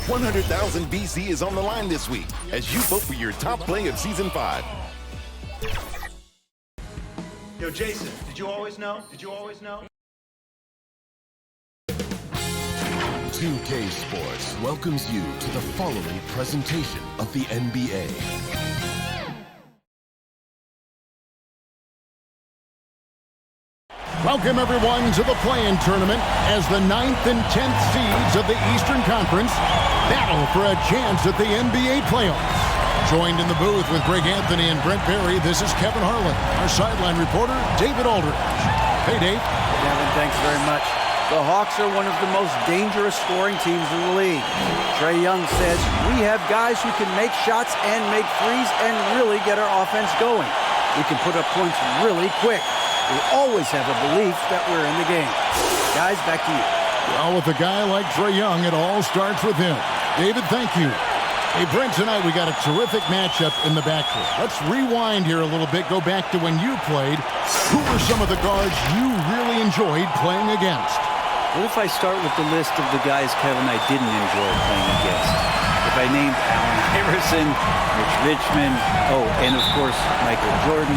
$100,000 VC is on the line this week as you vote for your top play of Season 5. Yo, Jason, did you always know? 2K Sports welcomes you to the following presentation of the NBA. Welcome, everyone, to the Play-In Tournament as the 9th and 10th seeds of the Eastern Conference battle for a chance at the NBA playoffs. Joined in the booth with Greg Anthony and Brent Barry, this is Kevin Harlan, our sideline reporter, David Aldridge. Hey, Dave. Kevin, thanks very much. The Hawks are one of the most dangerous scoring teams in the league. Trae Young says, we have guys who can make shots and make threes and really get our offense going. We can put up points really quick. We always have a belief that we're in the game. Guys, back to you. Well, with a guy like Trae Young, it all starts with him. David, thank you. Hey, Brent, tonight we got a terrific matchup in the backcourt. Let's rewind here a little bit, go back to when you played. Who were some of the guards you really enjoyed playing against? What if I start with the list of the guys, Kevin, I didn't enjoy playing against? If I named Allen Iverson, Mitch Richmond, and of course, Michael Jordan.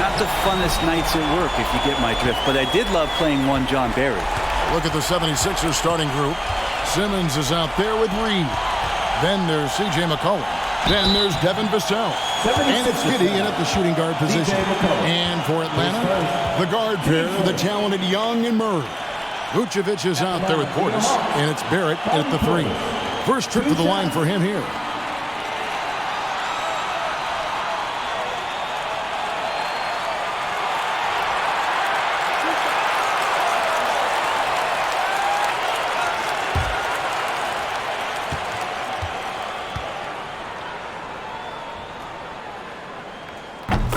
Not the funnest nights at work, if you get my drift, but I did love playing one John Barry. Look at the 76ers starting group. Simmons is out there with Reed. Then there's C.J. McCollum. Then there's Devin Vassell. And it's Giddey in at the shooting guard position. And for Atlanta, the guard pair, the talented Young and Murray. Vucevic is out there with Portis, and it's Barrett at the 3. First trip to the line for him here.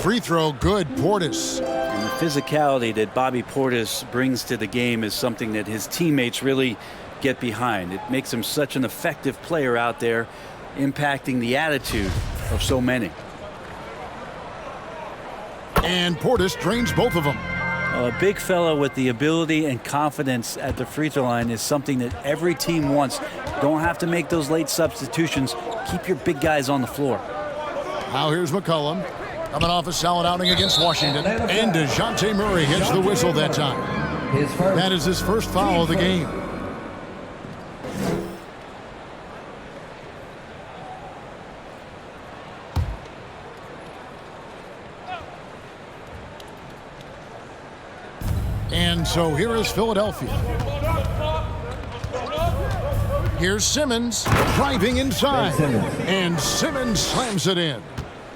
Free throw, good, Portis. And the physicality that Bobby Portis brings to the game is something that his teammates really get behind. It makes him such an effective player out there, impacting the attitude of so many. And Portis drains both of them. A big fellow with the ability and confidence at the free throw line is something that every team wants. Don't have to make those late substitutions. Keep your big guys on the floor. Now here's McCollum. Coming off a solid outing against Washington. And DeJounte Murray hits the whistle that time. That is his first foul of the game. And so here is Philadelphia. Here's Simmons driving inside. And Simmons slams it in.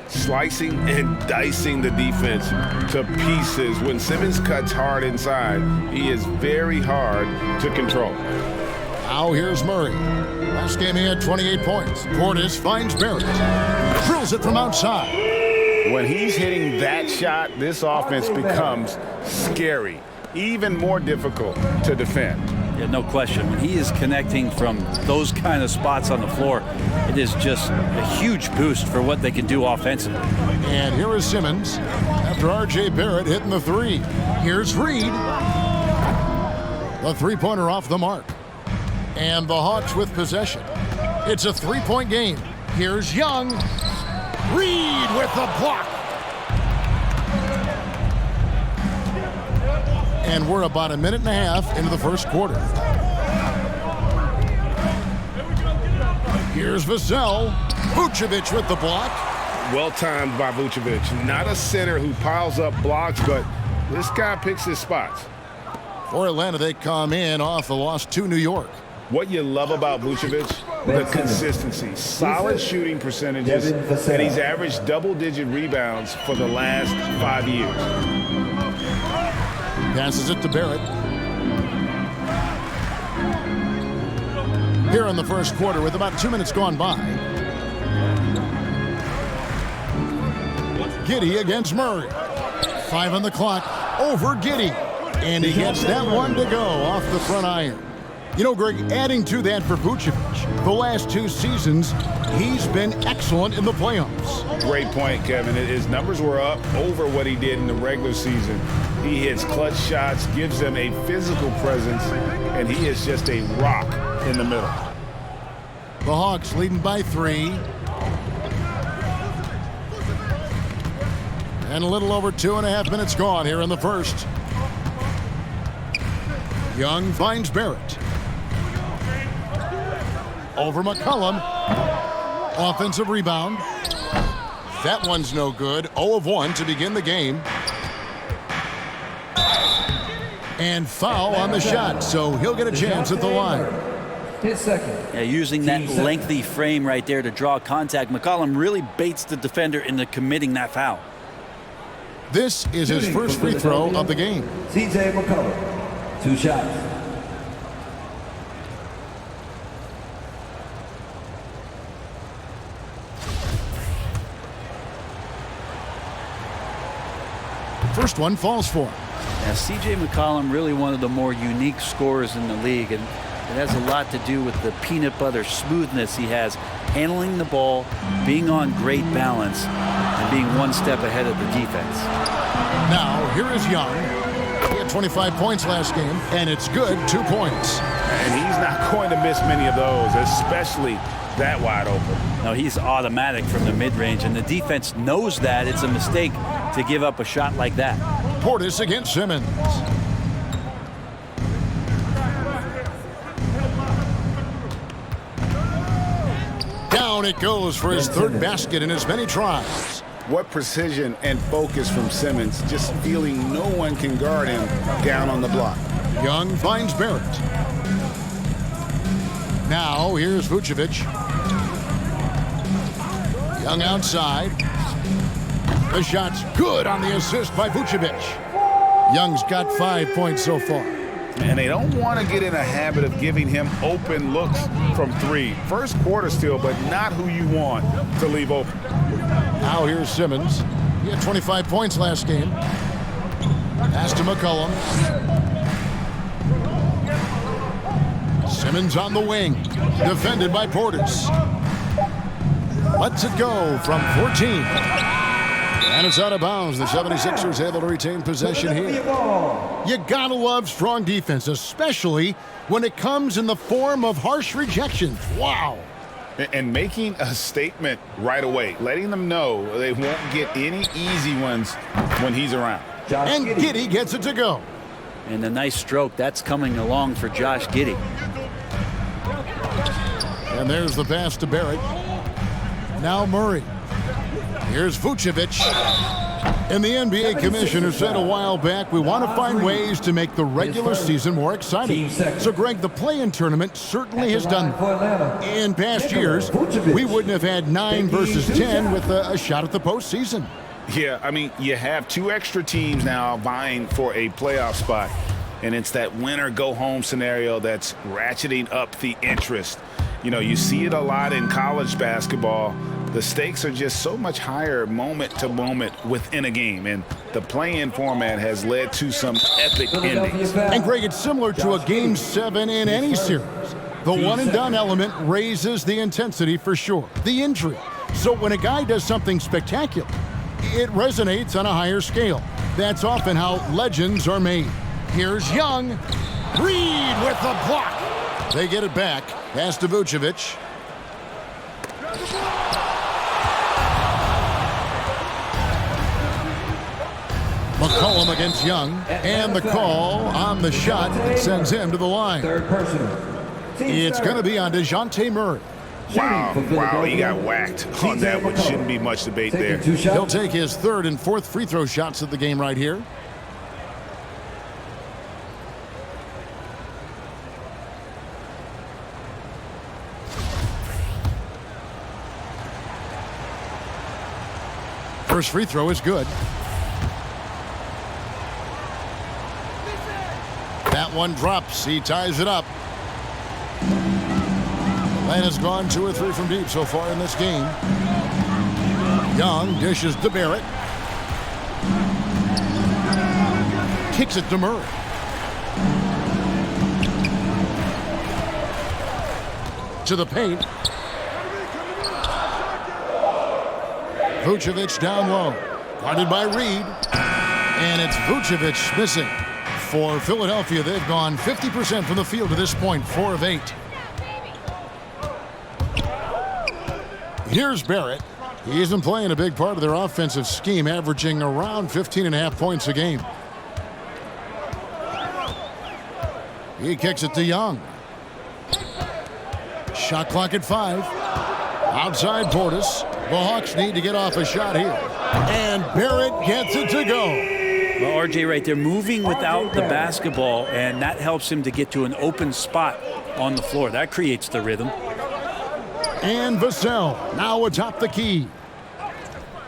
Slicing and dicing the defense to pieces. When Simmons cuts hard inside, he is very hard to control. Now here's Murray. Last game he had 28 points. Portis finds Barrett. Drills it from outside. When he's hitting that shot, this offense becomes scary, even more difficult to defend. Yeah, no question. When he is connecting from those kind of spots on the floor, it is just a huge boost for what they can do offensively. And here is Simmons after R.J. Barrett hitting the 3. Here's Reed. The three-pointer off the mark. And the Hawks with possession. It's a three-point game. Here's Young. Reed with the block. And we're about a minute and a half into the first quarter. Here's Vassell. Vucevic with the block. Well timed by Vucevic. Not a center who piles up blocks, but this guy picks his spots. For Atlanta, they come in off the loss to New York. What you love about Vucevic, the consistency, solid shooting percentages, and he's averaged double-digit rebounds for the last 5 years. Passes it to Barrett. Here in the first quarter with about 2 minutes gone by. Giddey against Murray. 5 on the clock. Over Giddey. And he gets that one to go off the front iron. You know, Greg, adding to that for Vucevic, the last 2 seasons, he's been excellent in the playoffs. Great point, Kevin. His numbers were up over what he did in the regular season. He hits clutch shots, gives them a physical presence, and he is just a rock in the middle. The Hawks leading by 3. And a little over 2.5 minutes gone here in the first. Young finds Barrett. Over McCollum. Offensive rebound. That one's no good. 0 of 1 to begin the game. And foul on the shot, so he'll get a chance at the line. His second. Yeah, using that lengthy frame right there to draw contact, McCollum really baits the defender into committing that foul. This is his first free throw of the game. CJ McCollum, 2 shots. First one falls for him. Now, C.J. McCollum, really one of the more unique scorers in the league, and it has a lot to do with the peanut butter smoothness he has, handling the ball, being on great balance, and being one step ahead of the defense. Now, here is Young. He had 25 points last game, and it's good, 2 points. And he's not going to miss many of those, especially that wide open. No, he's automatic from the mid-range, and the defense knows that it's a mistake to give up a shot like that. Portis against Simmons. Down it goes for his third basket in as many tries. What precision and focus from Simmons, just feeling no one can guard him down on the block. Young finds Barrett. Now here's Vucevic. Young outside. The shot's good on the assist by Vucevic. Young's got 5 points so far. And they don't want to get in a habit of giving him open looks from 3. First quarter still, but not who you want to leave open. Now here's Simmons. He had 25 points last game. Pass to McCollum. Simmons on the wing. Defended by Portis. Lets it go from 14. And it's out of bounds. The 76ers able to retain possession here. You gotta love strong defense, especially when it comes in the form of harsh rejections. Wow. And making a statement right away, letting them know they won't get any easy ones when he's around. And Giddey gets it to go. And a nice stroke. That's coming along for Josh Giddey. And there's the pass to Barrett. Now Murray. Here's Vucevic. And the NBA commissioner said a while back, we want to find ways to make the regular season more exciting. So, Greg, the play-in tournament certainly has done that. In past years, we wouldn't have had 9 versus 10 with a shot at the postseason. Yeah, I mean, you have 2 extra teams now vying for a playoff spot, and it's that winner-go-home scenario that's ratcheting up the interest. You know, you see it a lot in college basketball. The stakes are just so much higher moment to moment within a game, and the play-in format has led to some epic endings. And, Greg, it's similar to a Game 7 in any series. The one-and-done element raises the intensity for sure, the intrigue. So when a guy does something spectacular, it resonates on a higher scale. That's often how legends are made. Here's Young. Reed with the block. They get it back. Pass to Vucevic. McCollum against Young. And the call on the shot that sends him to the line. Third personal. It's going to be on DeJounte Murray. Wow, he got whacked on that one. Shouldn't be much debate there. He'll take his 3rd and 4th free throw shots of the game right here. First free throw is good. That one drops. He ties it up. Atlanta's gone 2 or 3 from deep so far in this game. Young dishes to Barrett. Kicks it to Murray. To the paint. Vucevic down low. Guarded by Reed. And it's Vucevic missing. For Philadelphia, they've gone 50% from the field to this point, 4 of 8. Here's Barrett. He isn't playing a big part of their offensive scheme, averaging around 15.5 points a game. He kicks it to Young. Shot clock at 5. Outside Portis. The Hawks need to get off a shot here. And Barrett gets it to go. Well, RJ, right, they're moving without the basketball, and that helps him to get to an open spot on the floor. That creates the rhythm. And Vassell now atop the key.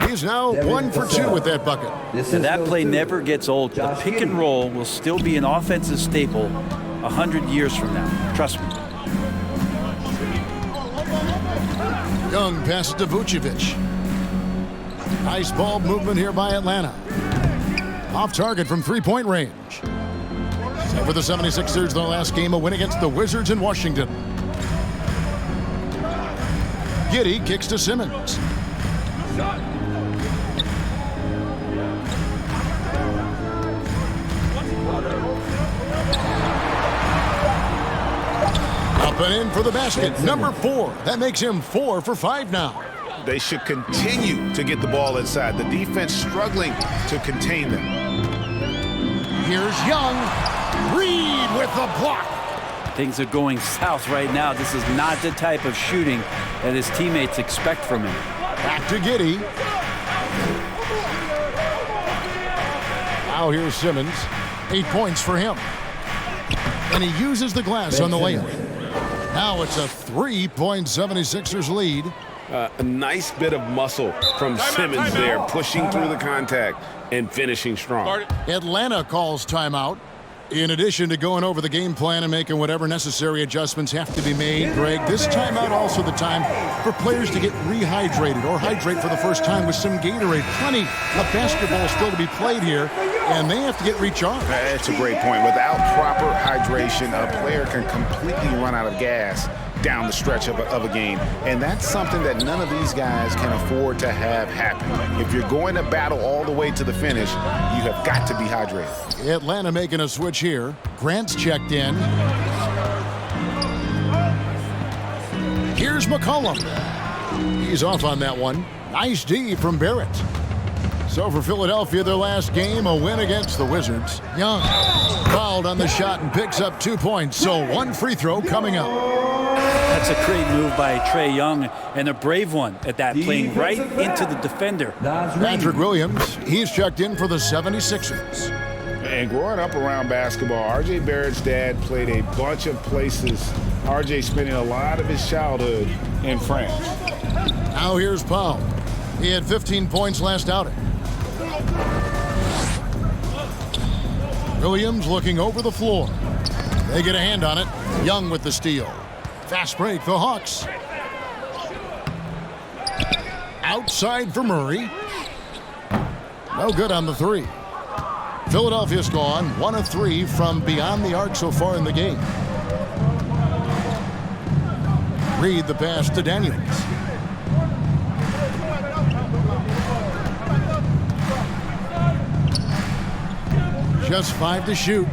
He's now 1 for 2 with that bucket. And that play never gets old. The pick and roll will still be an offensive staple 100 years from now. Trust me. Young passes to Vucevic. Nice ball movement here by Atlanta. Off target from three-point range. So for the 76ers, their last game, a win against the Wizards in Washington. Giddey kicks to Simmons. Up and in for the basket. Number 4. That makes him 4 for 5 now. They should continue to get the ball inside. The defense struggling to contain them. Here's Young. Reed with the block. Things are going south right now. This is not the type of shooting that his teammates expect from him. Back to Giddey. Now here's Simmons. 8 points for him. And he uses the glass on the layup. Now it's a 3-point 76ers lead. A nice bit of muscle from Simmons there, pushing through the contact and finishing strong. Atlanta calls timeout. In addition to going over the game plan and making whatever necessary adjustments have to be made, Greg, this timeout also the time for players to get rehydrated or hydrate for the first time with some Gatorade. Plenty of basketball still to be played here, and they have to get recharged. That's a great point. Without proper hydration, a player can completely run out of gas down the stretch of a game. And that's something that none of these guys can afford to have happen. If you're going to battle all the way to the finish, you have got to be hydrated. Atlanta making a switch here. Grant's checked in. Here's McCollum. He's off on that one. Nice D from Barrett. So for Philadelphia, their last game, a win against the Wizards. Young fouled on the shot and picks up 2 points. So 1 free throw coming up. That's a great move by Trae Young, and a brave one at that, playing right into the defender. Patrick Williams, he's checked in for the 76ers. And growing up around basketball, R.J. Barrett's dad played a bunch of places. R.J. spending a lot of his childhood in France. Now here's Powell. He had 15 points last outing. Williams looking over the floor. They get a hand on it. Young with the steal. Fast break, the Hawks. Outside for Murray. No good on the 3. Philadelphia's gone 1 of 3 from beyond the arc so far in the game. Reed the pass to Daniels. Just 5 to shoot.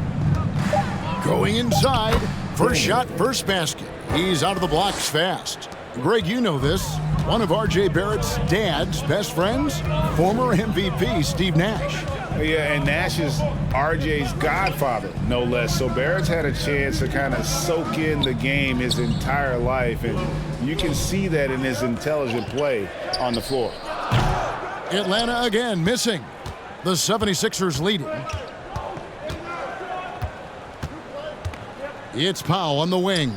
Going inside. First shot, first basket. He's out of the blocks fast. Greg, you know this. One of R.J. Barrett's dad's best friends, former MVP Steve Nash. Yeah, and Nash is R.J.'s godfather, no less. So Barrett's had a chance to kind of soak in the game his entire life, and you can see that in his intelligent play on the floor. Atlanta again missing. The 76ers leading. It's Powell on the wing.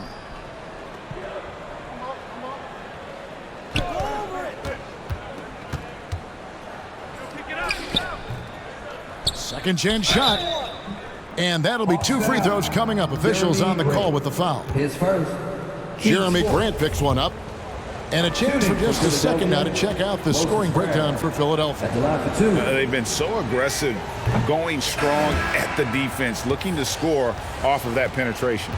Second chance shot. And that'll be 2 free throws coming up. Officials on the call with the foul. His first. Jeremy Grant picks one up. And a chance for just a second now to check out the scoring breakdown for Philadelphia. They've been so aggressive, going strong at the defense, looking to score off of that penetration.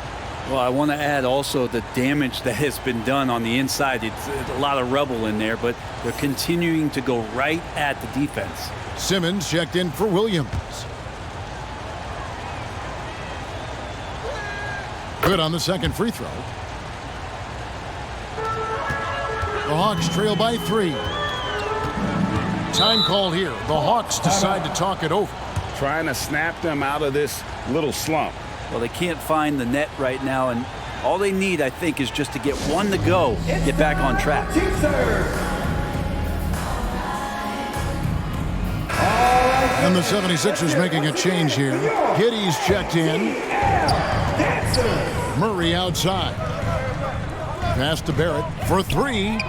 Well, I want to add also the damage that has been done on the inside. It's a lot of rubble in there, but they're continuing to go right at the defense. Simmons checked in for Williams. Good on the second free throw. The Hawks trail by 3. Time called here. The Hawks decide to talk it over. Trying to snap them out of this little slump. Well, they can't find the net right now, and all they need, I think, is just to get one to go, get back on track. And the 76ers making a change here. Giddy's checked in. Murray outside. Pass to Barrett for 3.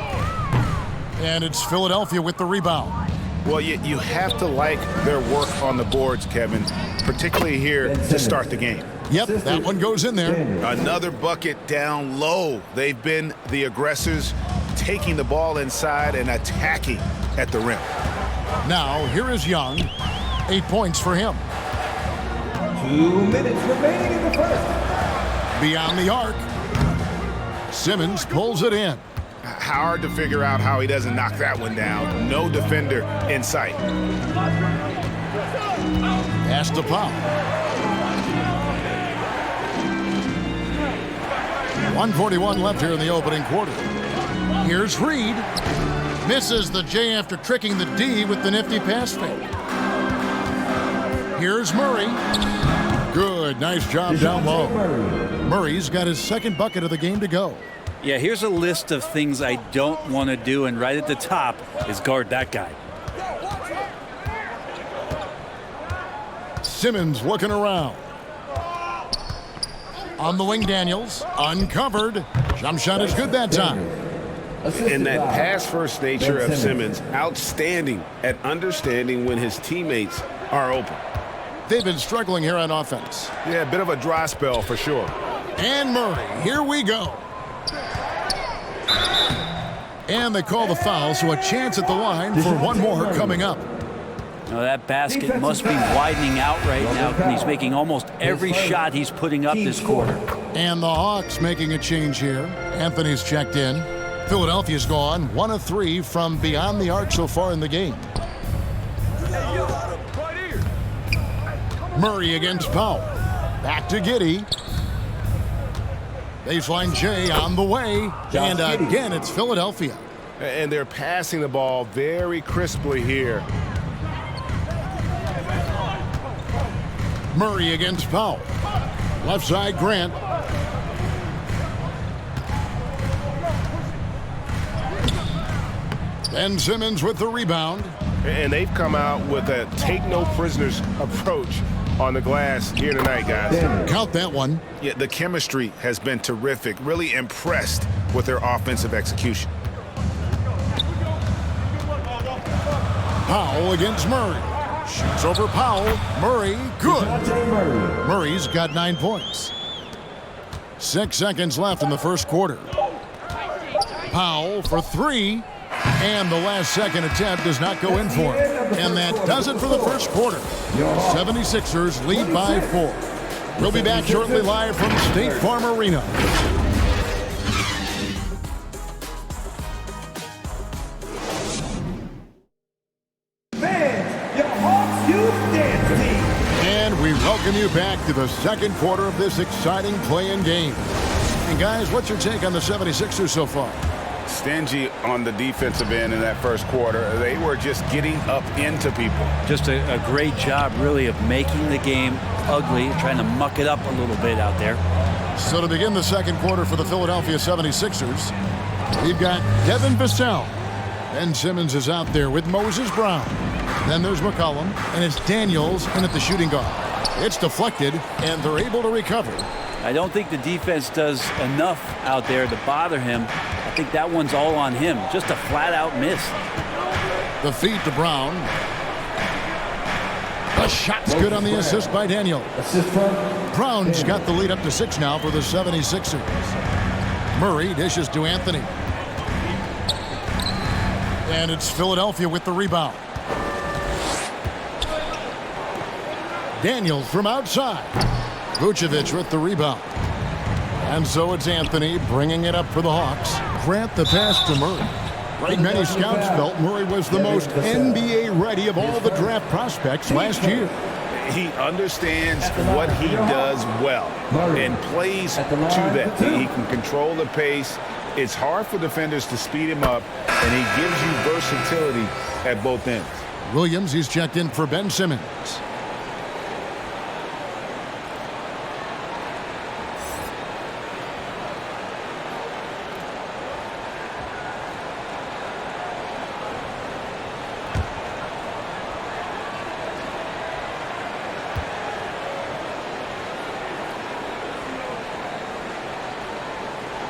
And it's Philadelphia with the rebound. Well, you have to like their work on the boards, Kevin, particularly here to start the game. Yep, that one goes in there. Another bucket down low. They've been the aggressors, taking the ball inside and attacking at the rim. Now, here is Young. 8 points for him. 2 minutes remaining in the first. Beyond the arc. Simmons pulls it in. Hard to figure out how he doesn't knock that one down. No defender in sight. Pass to Powell. 1:41 left here in the opening quarter. Here's Reed. Misses the J after tricking the D with the nifty pass fake. Here's Murray. Good, nice job down low. Murray's got his second bucket of the game to go. Yeah, here's a list of things I don't want to do, and right at the top is guard that guy. Simmons looking around. On the wing, Daniels. Uncovered. Jump shot is good that time. And that pass-first nature of Simmons, outstanding at understanding when his teammates are open. They've been struggling here on offense. Yeah, a bit of a dry spell for sure. And Murray, here we go. And they call the foul, so a chance at the line for one more coming up. Now that basket must be widening out right now. He's making almost every shot he's putting up this quarter. And the Hawks making a change here. Anthony's checked in. Philadelphia's gone 1 of 3 from beyond the arc so far in the game. Murray against Powell. Back to Giddey. Baseline J on the way. And again, it's Philadelphia. And they're passing the ball very crisply here. Murray against Powell. Left side, Grant. Ben Simmons with the rebound. And they've come out with a take-no-prisoners approach on the glass here tonight, guys. Count that one. Yeah, the chemistry has been terrific. Really impressed with their offensive execution. Powell against Murray. Shoots over Powell. Murray, good. Murray's got 9 points. 6 seconds left in the first quarter. Powell for 3. And the last second attempt does not go in for him. And that does it for the first quarter. 76ers lead by 4. We'll be back shortly live from State Farm Arena. And we welcome you back to the second quarter of this exciting play-in game. And guys, what's your take on the 76ers so far? Stingy on the defensive end in that first quarter. They were just getting up into people. Just a great job, really, of making the game ugly, trying to muck it up a little bit out there. So to begin the second quarter for the Philadelphia 76ers, we've got Devin Vassell. Ben Simmons is out there with Moses Brown. Then there's McCollum, and it's Daniels in at the shooting guard. It's deflected, and they're able to recover. I don't think the defense does enough out there to bother him. I think that one's all on him. Just a flat-out miss. The feed to Brown. The shot's good on the assist by Daniel. Brown's got the lead up to 6 now for the 76ers. Murray dishes to Anthony. And it's Philadelphia with the rebound. Daniels from outside. Vucevic with the rebound. And so it's Anthony bringing it up for the Hawks. Grant the pass to Murray. Right, many scouts felt Murray was the most NBA ready of all the draft prospects last year. He understands what he does well and plays to that. He can control the pace It's hard for defenders to speed him up, and he gives you versatility at both ends. Williams, he's checked in for Ben Simmons.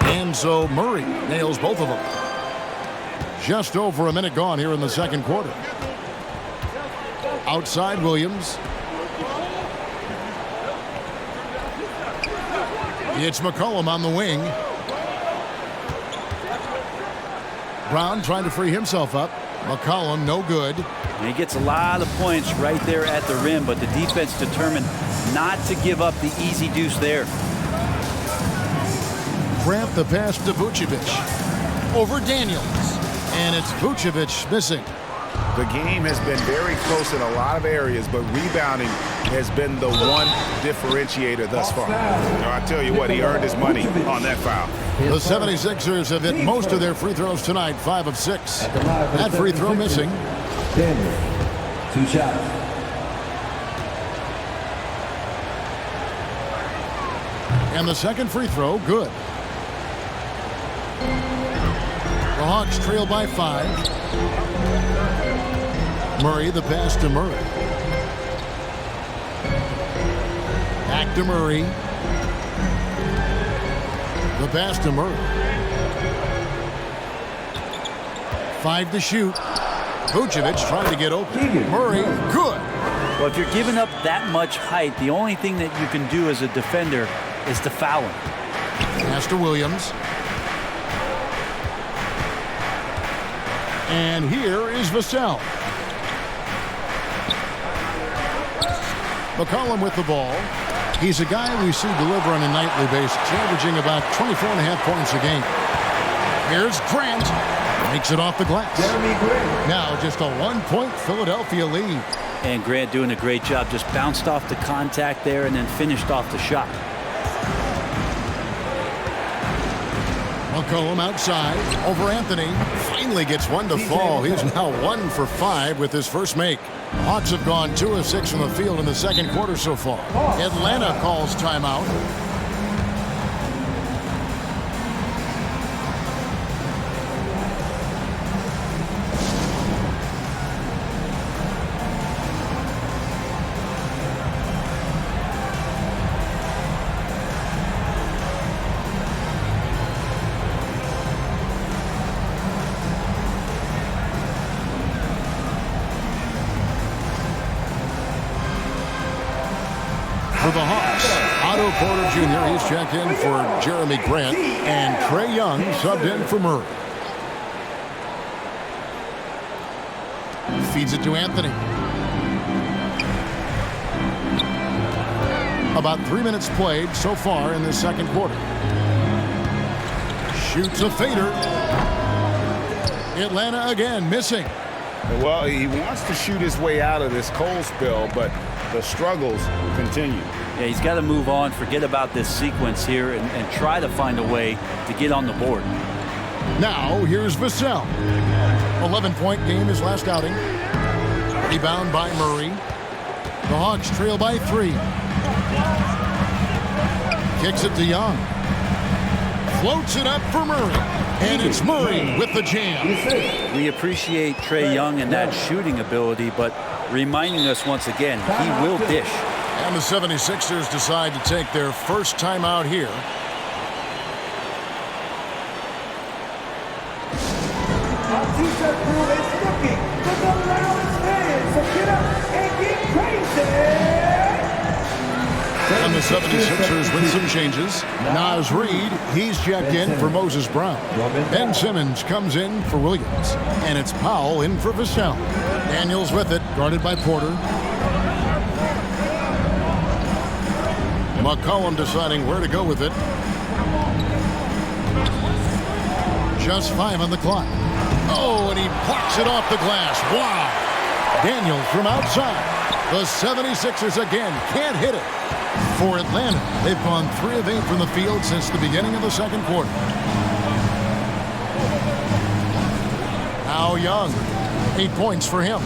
And so Murray nails both of them. Just over a minute gone here in the second quarter. Outside Williams. It's McCollum on the wing. Brown trying to free himself up. McCollum no good. And he gets a lot of points right there at the rim, but the defense determined not to give up the easy deuce there. Grant the pass to Vucevic. Over Daniels. And it's Vucevic missing. The game has been very close in a lot of areas, but rebounding has been the one differentiator thus far. Now, I tell you what, he earned his money on that foul. The 76ers have hit most of their free throws tonight, 5 of 6. That free throw missing. Daniels, 2 shots. And the second free throw, good. The Hawks trail by 5. Murray, the pass to Murray. Back to Murray. The pass to Murray. 5 to shoot. Vucevic trying to get open. Murray, good. Well, if you're giving up that much height, the only thing that you can do as a defender is to foul him. Pass to Williams. And here is Vassell. McCollum with the ball. He's a guy we see deliver on a nightly basis, averaging about 24.5 points a game. Here's Grant. Makes it off the glass. Now just a 1-point Philadelphia lead. And Grant doing a great job. Just bounced off the contact there and then finished off the shot. McCollum outside over Anthony. Finally gets one to fall. He's now 1 for 5 with his first make. Hawks have gone 2 of 6 from the field in the second quarter so far. Atlanta calls timeout. For the Hawks, Otto Porter Jr. He's checked in for Jeremy Grant, and Trae Young subbed in for Murray. Feeds it to Anthony. About 3 minutes played so far in the second quarter. Shoots a fader. Atlanta again missing. Well, he wants to shoot his way out of this cold spell, but the struggles continue. Yeah, he's got to move on, forget about this sequence here, and try to find a way to get on the board. Now, here's Vassell. 11-point game his last outing. Rebound by Murray. The Hawks trail by 3. Kicks it to Young. Floats it up for Murray. And it's Murray with the jam. We appreciate Trae Young and that shooting ability, but reminding us once again, he will dish. And the 76ers decide to take their first time out here. Our t-shirt crew is looking for the loudest fans, so get up and get crazy! And the 76ers with some changes. Nas Reed, he's checked in for Moses Brown. Ben Simmons comes in for Williams. And it's Powell in for Vassell. Daniels with it, guarded by Porter. McCollum deciding where to go with it. Just 5 on the clock. Oh, and he blocks it off the glass. Wow. Daniels from outside. The 76ers again can't hit it. For Atlanta, they've gone 3 of 8 from the field since the beginning of the second quarter. Now Young, 8 points for him.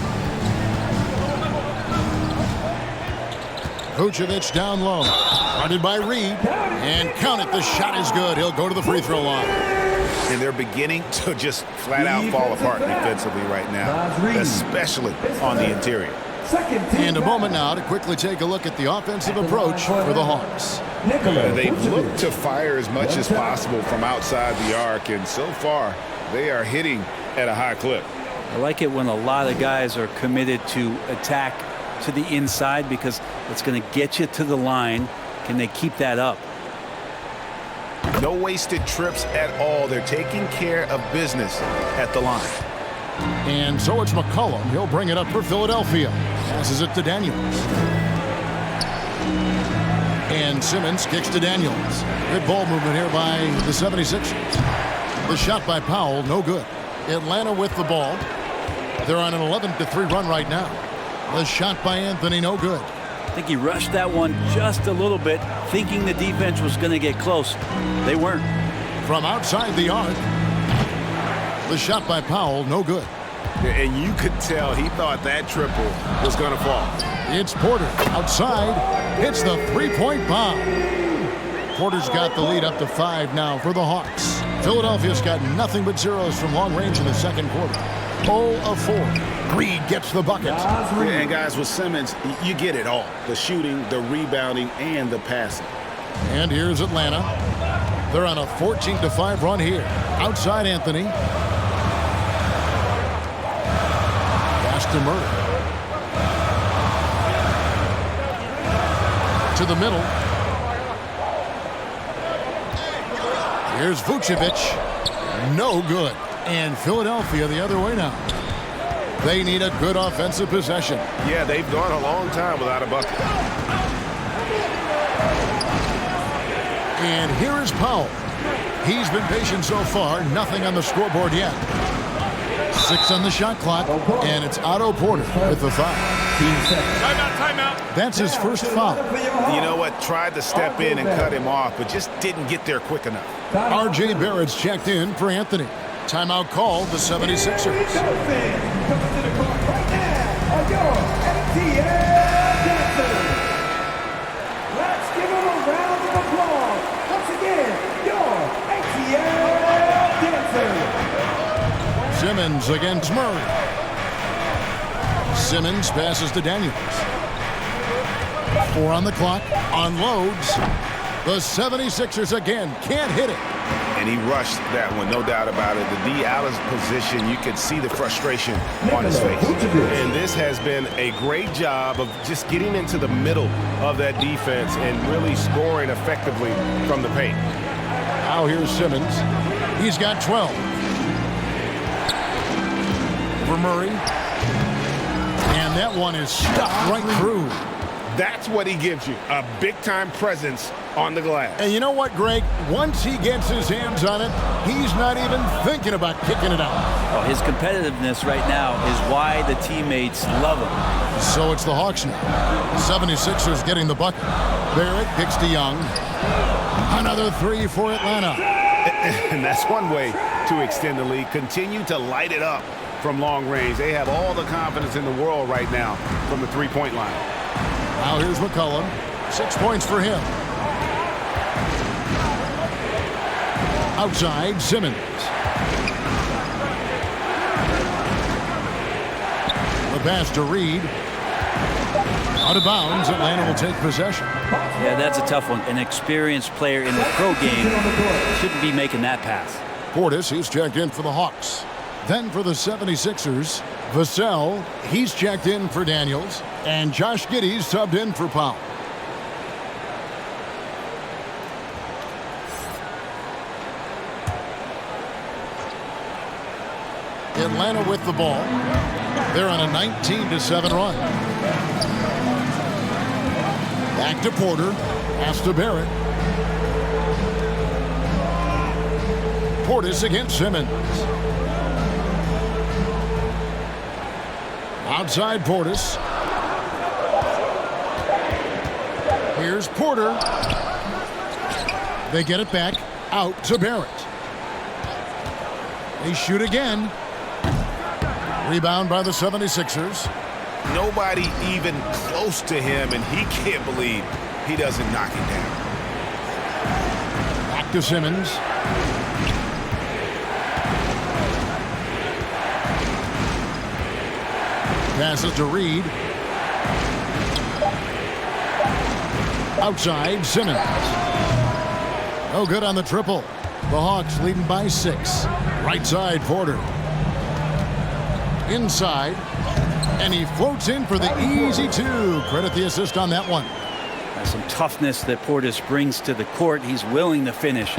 Vucevic down low. Guarded by Reed. And count it, the shot is good. He'll go to the free throw line. And they're beginning to just flat out fall apart defensively right now, especially on the interior. And a moment now to quickly take a look at the offensive approach for the Hawks. They've looked to fire as much as possible from outside the arc, and so far they are hitting at a high clip. I like it when a lot of guys are committed to attack to the inside because it's going to get you to the line. Can they keep that up? No wasted trips at all. They're taking care of business at the line. And so it's McCollum. He'll bring it up for Philadelphia. Passes it to Daniels. And Simmons kicks to Daniels. Good ball movement here by the 76ers. The shot by Powell, no good. Atlanta with the ball. They're on an 11-3 run right now. The shot by Anthony, no good. I think he rushed that one just a little bit, thinking the defense was going to get close. They weren't. From outside the arc. The shot by Powell, no good. And you could tell he thought that triple was going to fall. It's Porter outside. It's the three-point bomb. Porter's got the lead up to 5 now for the Hawks. Philadelphia's got nothing but zeros from long range in the second quarter. 0 of 4. Reed gets the bucket. And guys, with Simmons, you get it all. The shooting, the rebounding, and the passing. And here's Atlanta. They're on a 14-5 run here. Outside Anthony. Pass to Murray. To the middle. Here's Vucevic. No good. And Philadelphia the other way now. They need a good offensive possession. Yeah, they've gone a long time without a bucket. And here is Powell. He's been patient so far. Nothing on the scoreboard yet. 6 on the shot clock. And it's Otto Porter with the foul. Timeout. That's his first foul. You know what? Tried to step in and cut him off, but just didn't get there quick enough. R.J. Barrett's checked in for Anthony. Timeout called the 76ers. Let's give him a round of applause. Once again, your ATL dancers. Simmons against Murray. Simmons passes to Daniels. 4 on the clock. Unloads. The 76ers again can't hit it. And he rushed that one, no doubt about it. The D out of position, you could see the frustration on his face. And this has been a great job of just getting into the middle of that defense and really scoring effectively from the paint. Now here's Simmons. He's got 12. For Murray. And that one is stuck right through. That's what he gives you, a big-time presence on the glass. And you know what, Greg? Once he gets his hands on it, he's not even thinking about kicking it out. Oh, his competitiveness right now is why the teammates love him. So it's the Hawks now. 76ers getting the bucket. Barrett kicks to Young. Another 3 for Atlanta. And that's one way to extend the lead. Continue to light it up from long range. They have all the confidence in the world right now from the three-point line. Now here's McCollum. 6 points for him. Outside, Simmons. The pass to Reed. Out of bounds, Atlanta will take possession. Yeah, that's a tough one. An experienced player in the pro game shouldn't be making that pass. Portis, he's checked in for the Hawks. Then for the 76ers, Vassell, he's checked in for Daniels. And Josh Giddey's subbed in for Powell. Atlanta with the ball. They're on a 19-7 run. Back to Porter. Pass to Barrett. Portis against Simmons. Outside Portis. Here's Porter. They get it back out to Barrett. They shoot again. Rebound by the 76ers. Nobody even close to him, and he can't believe he doesn't knock it down. Back to Simmons. Passes to Reed. Outside, Simmons. No good on the triple. The Hawks leading by 6. Right side, Porter. Inside. And he floats in for the easy 2. Credit the assist on that one. Some toughness that Portis brings to the court. He's willing to finish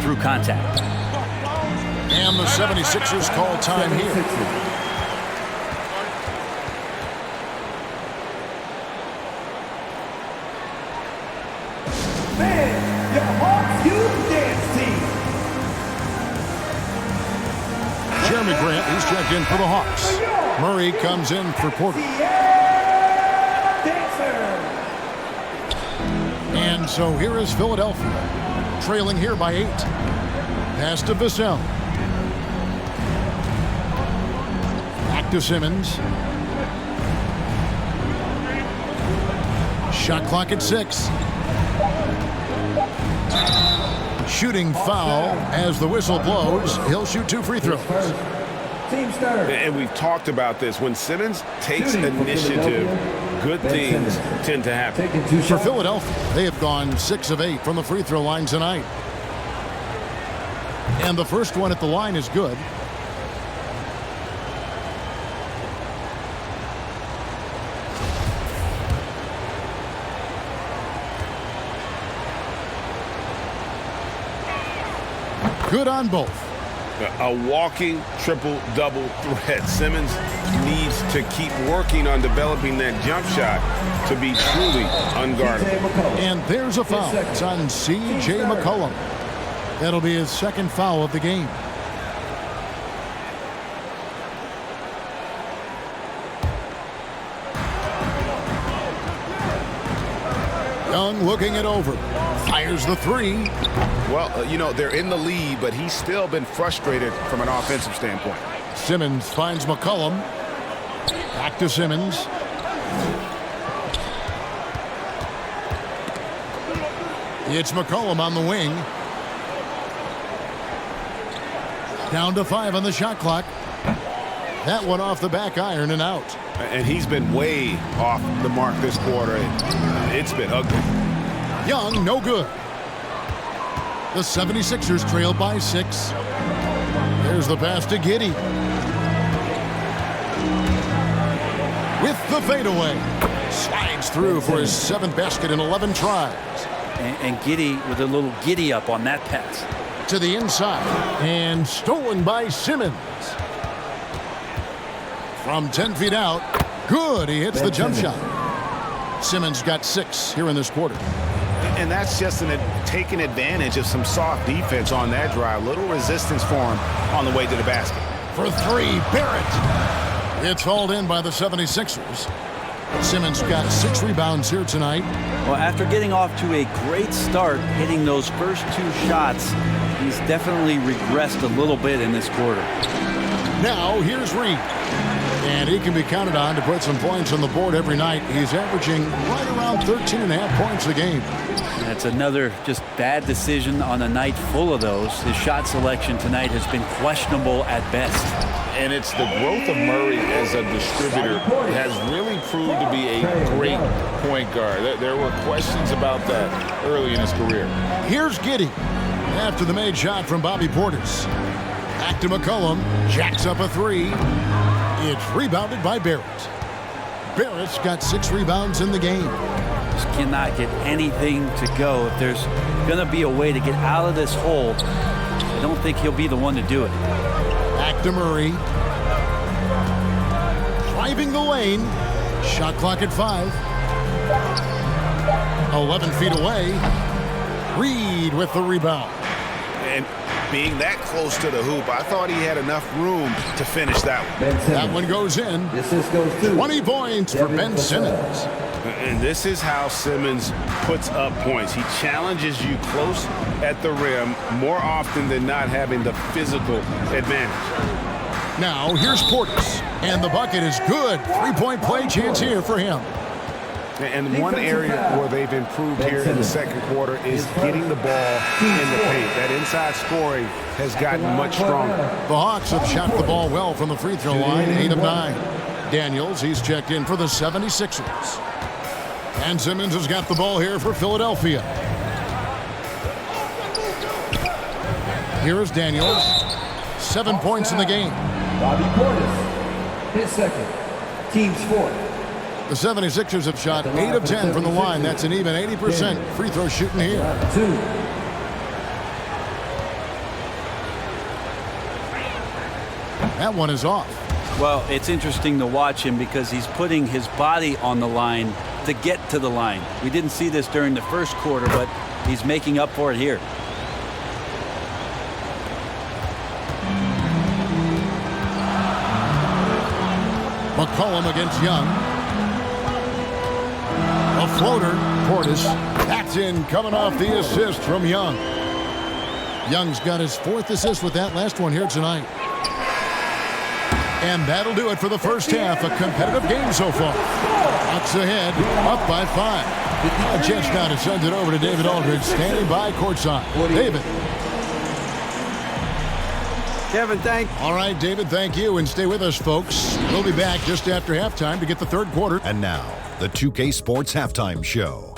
through contact. And the 76ers call time here. Man, your Hawks Youth Dance Team. Jeremy Grant, he's checked in for the Hawks. Murray comes in for Porter. And so here is Philadelphia, trailing here by 8. Pass to Vassell. Back to Simmons. Shot clock at 6. Shooting foul as the whistle blows. He'll shoot 2 free throws. And we've talked about this. When Simmons takes initiative, good things tend to happen. For Philadelphia, they have gone 6 of 8 from the free throw line tonight. And the first one at the line is good. Good on both. A walking triple-double threat. Simmons needs to keep working on developing that jump shot to be truly unguardable. And there's a foul. It's on C.J. McCollum. That'll be his second foul of the game. Young looking it over. Fires the 3. Well, you know, they're in the lead, but he's still been frustrated from an offensive standpoint. Simmons finds McCollum. Back to Simmons. It's McCollum on the wing. Down to 5 on the shot clock. That one off the back iron and out. And he's been way off the mark this quarter. It's been ugly. Young, no good. The 76ers trail by 6. There's the pass to Giddey. With the fadeaway. Slides through for his 7th basket in 11 tries. And Giddey with a little giddy up on that pass. To the inside. And stolen by Simmons. From 10 feet out. Good. He hits the jump shot. Simmons got 6 here in this quarter. And that's just taking advantage of some soft defense on that drive. Little resistance for him on the way to the basket. For 3, Barrett. It's hauled in by the 76ers. Simmons got 6 rebounds here tonight. Well, after getting off to a great start, hitting those first 2 shots, he's definitely regressed a little bit in this quarter. Now, here's Reed. And he can be counted on to put some points on the board every night. He's averaging right around 13.5 points a game. That's another just bad decision on a night full of those. His shot selection tonight has been questionable at best. And it's the growth of Murray as a distributor has really proved to be a great point guard. There were questions about that early in his career. Here's Giddey after the made shot from Bobby Portis. Back to McCollum. Jacks up a 3. It's rebounded by Barrett. Barrett's got 6 rebounds in the game. Just cannot get anything to go. If there's going to be a way to get out of this hole, I don't think he'll be the one to do it. Back to Murray. Driving the lane. Shot clock at 5. 11 feet away. Reed with the rebound. And being that close to the hoop, I thought he had enough room to finish that one. That one goes in. 20 points for Ben Simmons. And this is how Simmons puts up points. He challenges you close at the rim more often than not, having the physical advantage. Now, here's Portis. And the bucket is good. Three-point play chance here for him. And one area where they've improved here in the second quarter is getting the ball in the paint. That inside scoring has gotten much stronger. The Hawks have shot the ball well from the free throw line, 8 of 9. Daniels, he's checked in for the 76ers. And Simmons has got the ball here for Philadelphia. Here is Daniels. 7 points in the game. Bobby Portis, his second. Team's fourth. The 76ers have shot 8 of 10 from the line. That's an even 80% free throw shooting here. 2. That one is off. Well, it's interesting to watch him because he's putting his body on the line to get to the line. We didn't see this during the first quarter, but he's making up for it here. McCollum against Young. A floater. Portis. That's in, coming off the assist from Young. Young's got his 4th assist with that last one here tonight. And that'll do it for the first half. A competitive game so far. Hawks ahead, up by 5. A chance now to send it over to David Aldridge, standing by courtside. David. Kevin, All right, David, thank you. And stay with us, folks. We'll be back just after halftime to get the third quarter. And now, the 2K Sports Halftime Show.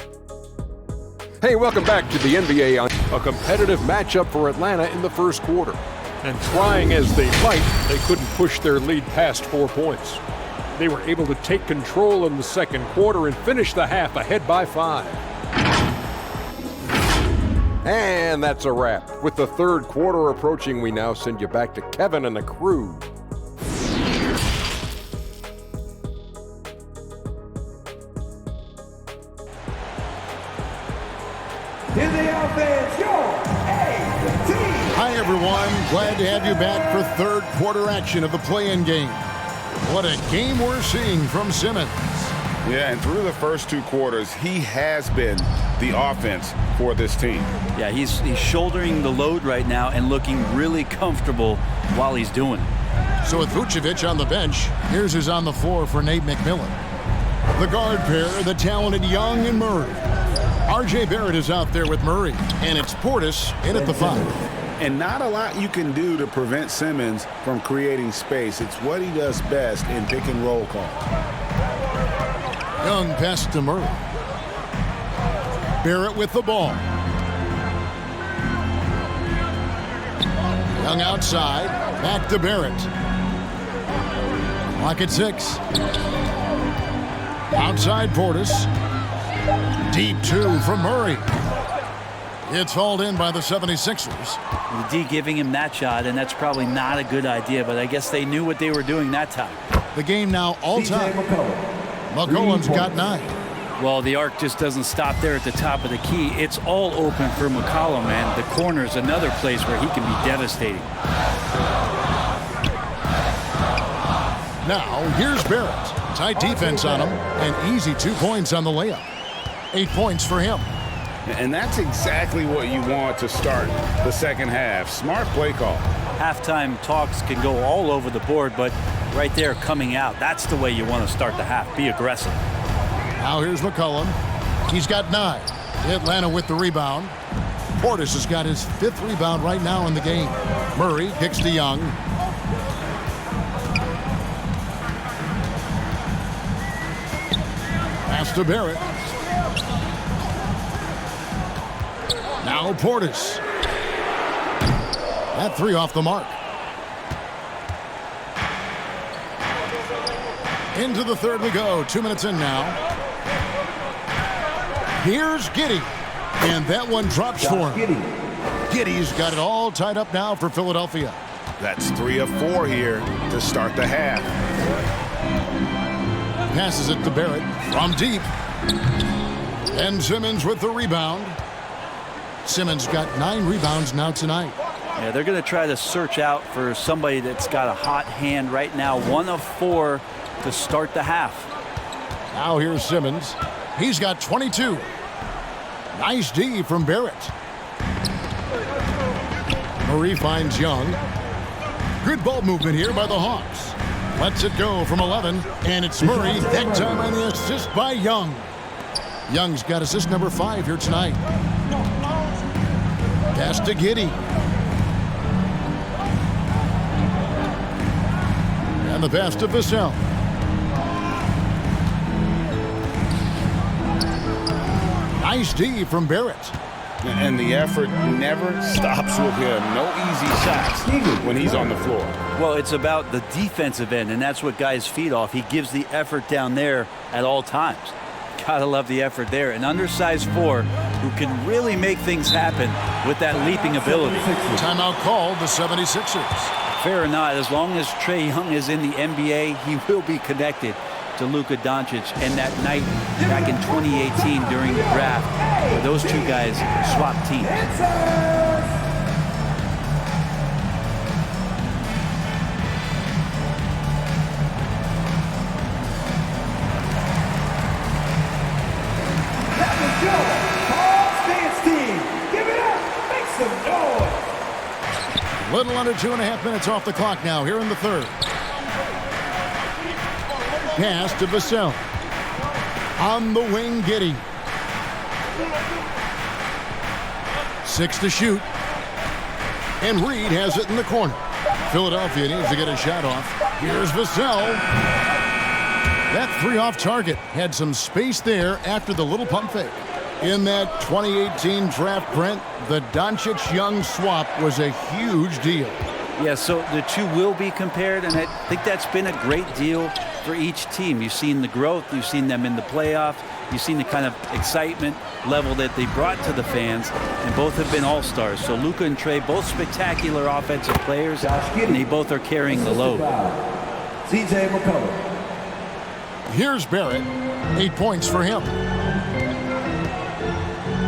Hey, welcome back to the NBA. A competitive matchup for Atlanta in the first quarter. And trying as they might, they couldn't push their lead past 4 points. They were able to take control in the second quarter and finish the half ahead by 5. And that's a wrap. With the third quarter approaching, we now send you back to Kevin and the crew. Here they are, fans, your A-Team. Hi, everyone. Glad to have you back for third quarter action of the play-in game. What a game we're seeing from Simmons. Yeah, and through the first 2 quarters, he has been the offense for this team. yeah, he's shouldering the load right now and looking really comfortable while he's doing it. So with Vucevic on the bench, here's who's on the floor for Nate McMillan. The guard pair, the talented Young and Murray. R.J. Barrett is out there with Murray, and it's Portis in at the 5. And not a lot you can do to prevent Simmons from creating space. It's what he does best in pick and roll calls. Young pass to Murray. Barrett with the ball. Young outside, back to Barrett. Clock at 6. Outside Portis. Deep 2 from Murray. It's hauled in by the 76ers. The D giving him that shot, and that's probably not a good idea, but I guess they knew what they were doing that time. The game now all-time. McCollum's got 9. Well, the arc just doesn't stop there at the top of the key. It's all open for McCollum, and the corner is another place where he can be devastating. Now, here's Barrett. Tight defense on him, and easy 2 points on the layup. 8 points for him. And that's exactly what you want to start the second half. Smart play call. Halftime talks can go all over the board, but right there coming out, that's the way you want to start the half. Be aggressive. Now here's McCollum. He's got 9. Atlanta with the rebound. Portis has got his 5th rebound right now in the game. Murray kicks to Young. Pass to Barrett. Now Portis. That 3 off the mark. Into the third we go. 2 minutes in now. Here's Giddey. And that one drops for him. Giddey's got it all tied up now for Philadelphia. That's 3 of 4 here to start the half. Passes it to Barrett from deep. And Simmons with the rebound. Simmons got 9 rebounds now tonight. Yeah, they're going to try to search out for somebody that's got a hot hand right now. 1 of 4 to start the half. Now here's Simmons. He's got 22. Nice D from Barrett. Murray finds Young. Good ball movement here by the Hawks. Lets it go from 11, and it's Murray. That time on the assist by Young. Young's got assist number 5 here tonight. Pass to Giddey. And the pass to Vassell. Nice D from Barrett. And the effort never stops with him. No easy shots when he's on the floor. Well, it's about the defensive end, and that's what guys feed off. He gives the effort down there at all times. Gotta love the effort there. An undersized 4 who can really make things happen with that leaping ability. Timeout called the 76ers. Fair or not, as long as Trae Young is in the NBA, he will be connected to Luka Doncic. And that night back in 2018 during the draft, where those two guys swapped teams. Little under 2.5 minutes off the clock now here in the third. Pass to Vassell. On the wing, Giddey. 6 to shoot. And Reed has it in the corner. Philadelphia needs to get a shot off. Here's Vassell. That 3 off target. Had some space there after the little pump fake. In that 2018 draft, Brent, the Doncic-Young swap was a huge deal. Yeah, so the two will be compared, and I think that's been a great deal for each team. You've seen the growth. You've seen them in the playoffs. You've seen the kind of excitement level that they brought to the fans, and both have been all-stars. So Luka and Trae, both spectacular offensive players, and they both are carrying the load. CJ McCollum. Here's Barrett. 8 points for him.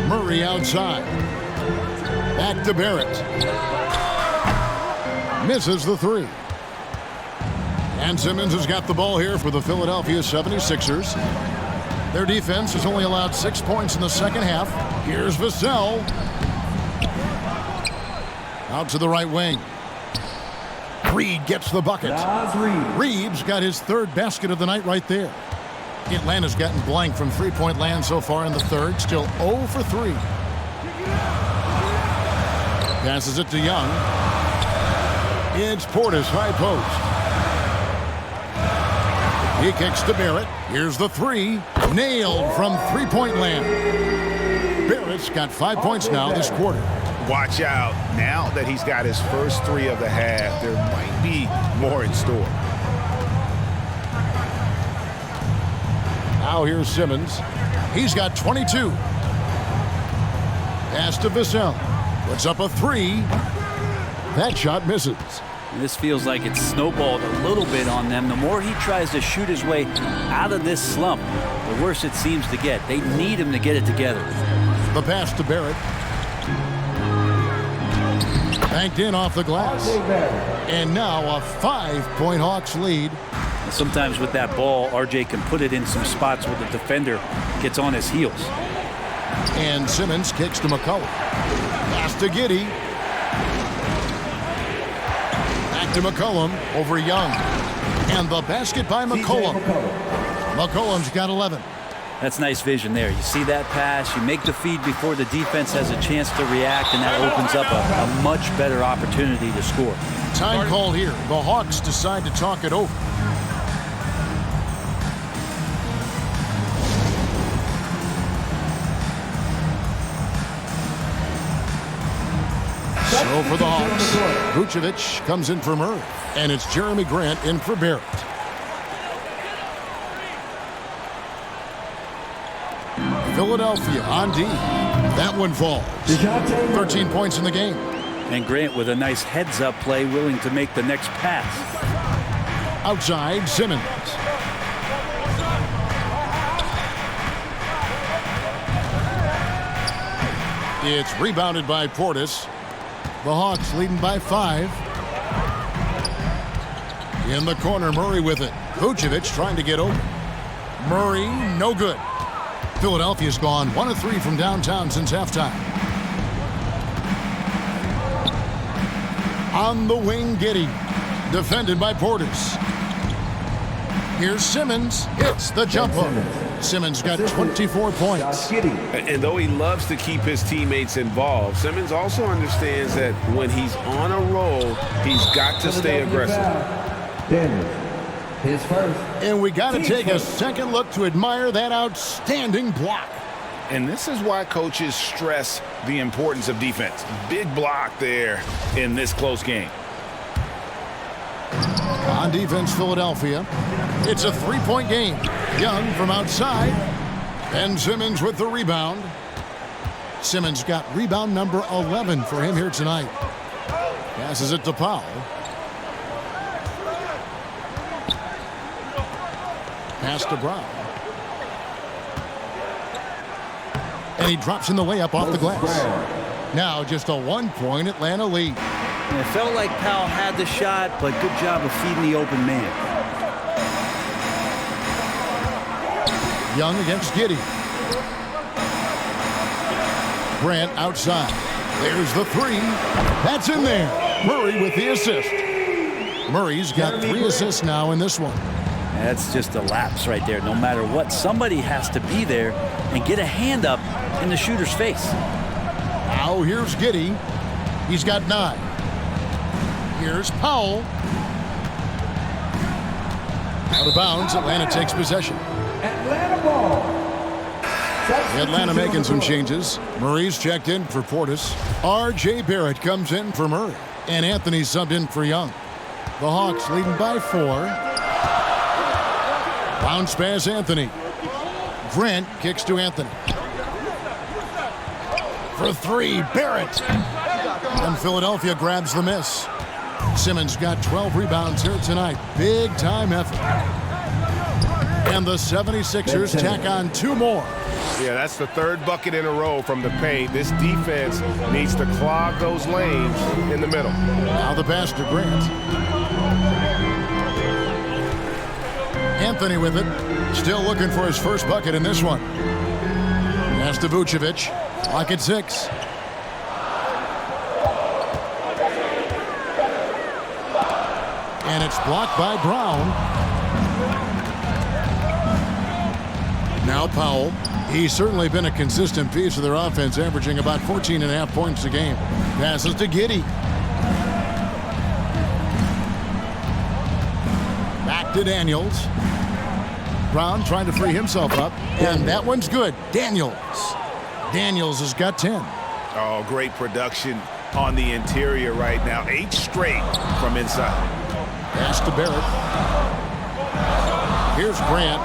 Murray outside. Back to Barrett. Misses the 3. And Simmons has got the ball here for the Philadelphia 76ers. Their defense has only allowed 6 points in the second half. Here's Vassell. Out to the right wing. Reed gets the bucket. Reeves got his 3rd basket of the night right there. Atlanta's gotten blank from three-point land so far in the third. Still 0 for 3. Passes it to Young. It's Portis, high post. He kicks to Barrett. Here's the 3. Nailed from three-point land. Barrett's got 5 points now this quarter. Watch out. Now that he's got his first 3 of the half, there might be more in store. Now here's Simmons. He's got 22. Pass to Vassell. Puts up a 3. That shot misses. And this feels like it's snowballed a little bit on them. The more he tries to shoot his way out of this slump, the worse it seems to get. They need him to get it together. The pass to Barrett. Banked in off the glass. And now a 5-point Hawks lead. And sometimes with that ball, RJ can put it in some spots where the defender gets on his heels. And Simmons kicks to McCollum. Pass to Giddey. Back to McCollum over Young. And the basket by McCollum. McCollum's got 11. That's nice vision there. You see that pass, you make the feed before the defense has a chance to react, and that opens up a much better opportunity to score. Time called here. The Hawks decide to talk it over. So for the Hawks, Vucevic comes in for Murray, and it's Jeremy Grant in for Barrett. Philadelphia on D. That one falls. 13 points in the game. And Grant with a nice heads-up play, willing to make the next pass. Outside, Simmons. It's rebounded by Portis. The Hawks leading by 5. In the corner, Murray with it. Vucevic trying to get open. Murray, no good. Philadelphia's gone 1 of 3 from downtown since halftime. On the wing, Giddey. Defended by Portis. Here's Simmons. Hits the jump hook. Simmons got 24 points. And though he loves to keep his teammates involved, Simmons also understands that when he's on a roll, he's got to stay aggressive. His first. And we got to take a second look to admire that outstanding block. And this is why coaches stress the importance of defense. Big block there in this close game. On defense, Philadelphia. It's a three-point game. Young from outside. Ben Simmons with the rebound. Simmons got rebound number 11 for him here tonight. Passes it to Powell. Pass to Brown. And he drops in the layup off the glass. Now just a 1-point Atlanta lead. And it felt like Powell had the shot, but good job of feeding the open man. Young against Giddey. Grant outside. There's the three. That's in there. Murray with the assist. Murray's got 3 assists now in this one. That's just a lapse right there. No matter what, somebody has to be there and get a hand up in the shooter's face. Now here's Giddey. He's got 9. Here's Powell. Out of bounds. Atlanta takes possession. Atlanta ball. Atlanta making some changes. Murray's checked in for Portis. R.J. Barrett comes in for Murray. And Anthony subbed in for Young. The Hawks leading by 4. Bounce pass Anthony. Grant kicks to Anthony. For 3, Barrett. And Philadelphia grabs the miss. Simmons got 12 rebounds here tonight. Big time effort. And the 76ers tack on 2 more. Yeah, that's the 3rd bucket in a row from the paint. This defense needs to clog those lanes in the middle. Now the pass to Grant. Anthony with it. Still looking for his first bucket in this one. Pass to Vucevic. Clock at 6. And it's blocked by Brown. Now Powell. He's certainly been a consistent piece of their offense, averaging about 14.5 points a game. Passes to Giddey. Back to Daniels. Brown trying to free himself up. And that one's good. Daniels has got 10. Oh, great production on the interior right now. 8 straight from inside. Pass to Barrett. Here's Grant.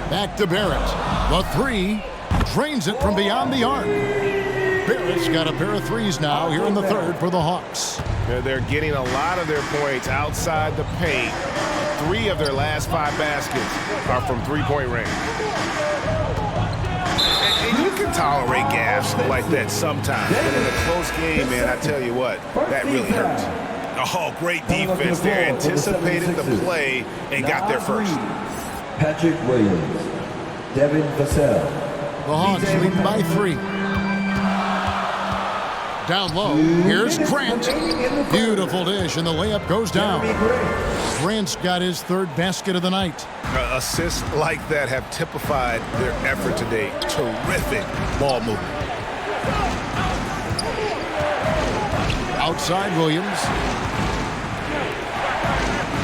Back to Barrett. The 3 drains it from beyond the arc. Barrett's got a pair of 3s now here in the 3rd for the Hawks. They're getting a lot of their points outside the paint. 3 of their last 5 baskets are from 3-point range. And you can tolerate gaffes like that sometimes, but in a close game, man, I tell you what, that really hurts. Oh, great defense there. Anticipated the play and got there first. Patrick Williams. Devin Vassell. The Hawks lead by 3. Down low. Here's Grant. Beautiful dish, and the layup goes down. Grant's got his 3rd basket of the night. Assists like that have typified their effort today. Terrific ball movement. Outside Williams.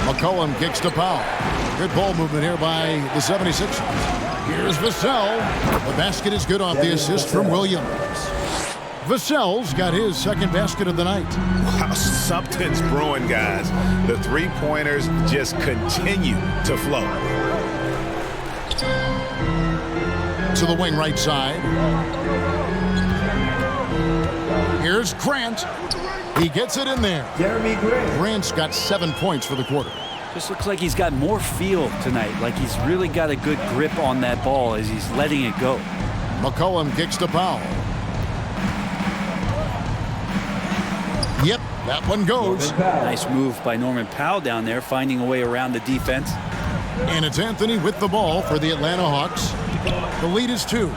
McCollum kicks to Powell. Good ball movement here by the 76ers. Here's Vassell. The basket is good off the assist from Williams. Vassell's got his 2nd basket of the night. Wow, something's brewing, guys. The 3-pointers just continue to flow. To the wing right side. Here's Grant. He gets it in there. Jeremy Grant. Grant's got 7 points for the quarter. Just looks like he's got more feel tonight, like he's really got a good grip on that ball as he's letting it go. McCollum kicks to Powell. Yep, that one goes. Nice move by Norman Powell down there, finding a way around the defense. And it's Anthony with the ball for the Atlanta Hawks. The lead is 2.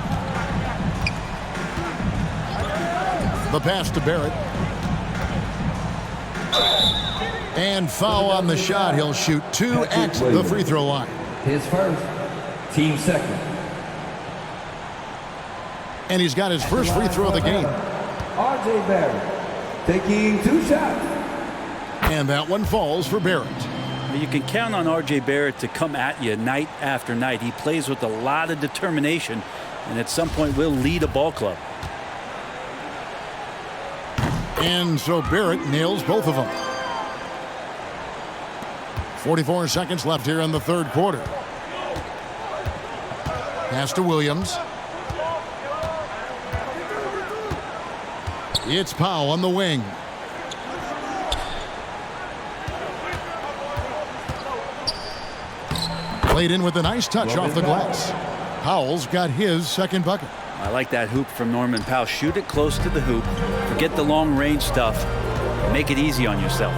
The pass to Barrett. And foul on the shot. He'll shoot 2 at the free throw line. His first, team second. And he's got his first free throw of the game. R.J. Barrett taking 2 shots. And that one falls for Barrett. You can count on R.J. Barrett to come at you night after night. He plays with a lot of determination, and at some point will lead a ball club. And so Barrett nails both of them. 44 seconds left here in the third quarter. Pass to Williams. It's Powell on the wing. Played in with a nice touch off the glass. Powell's got his second bucket. I like that hoop from Norman Powell. Shoot it close to the hoop. Forget the long range stuff. Make it easy on yourself.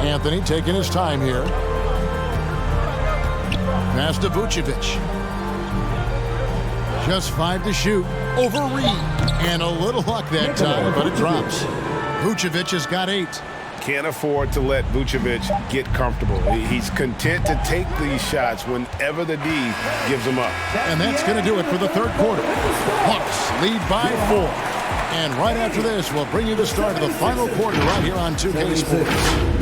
Anthony taking his time here. Pass to Vucevic. Just 5 to shoot. Over Reed. And a little luck that time, but it drops. Vucevic has got 8. Can't afford to let Vucevic get comfortable. He's content to take these shots whenever the D gives them up. And that's going to do it for the third quarter. Hawks lead by 4. And right after this, we'll bring you the start of the final quarter right here on 2K Sports.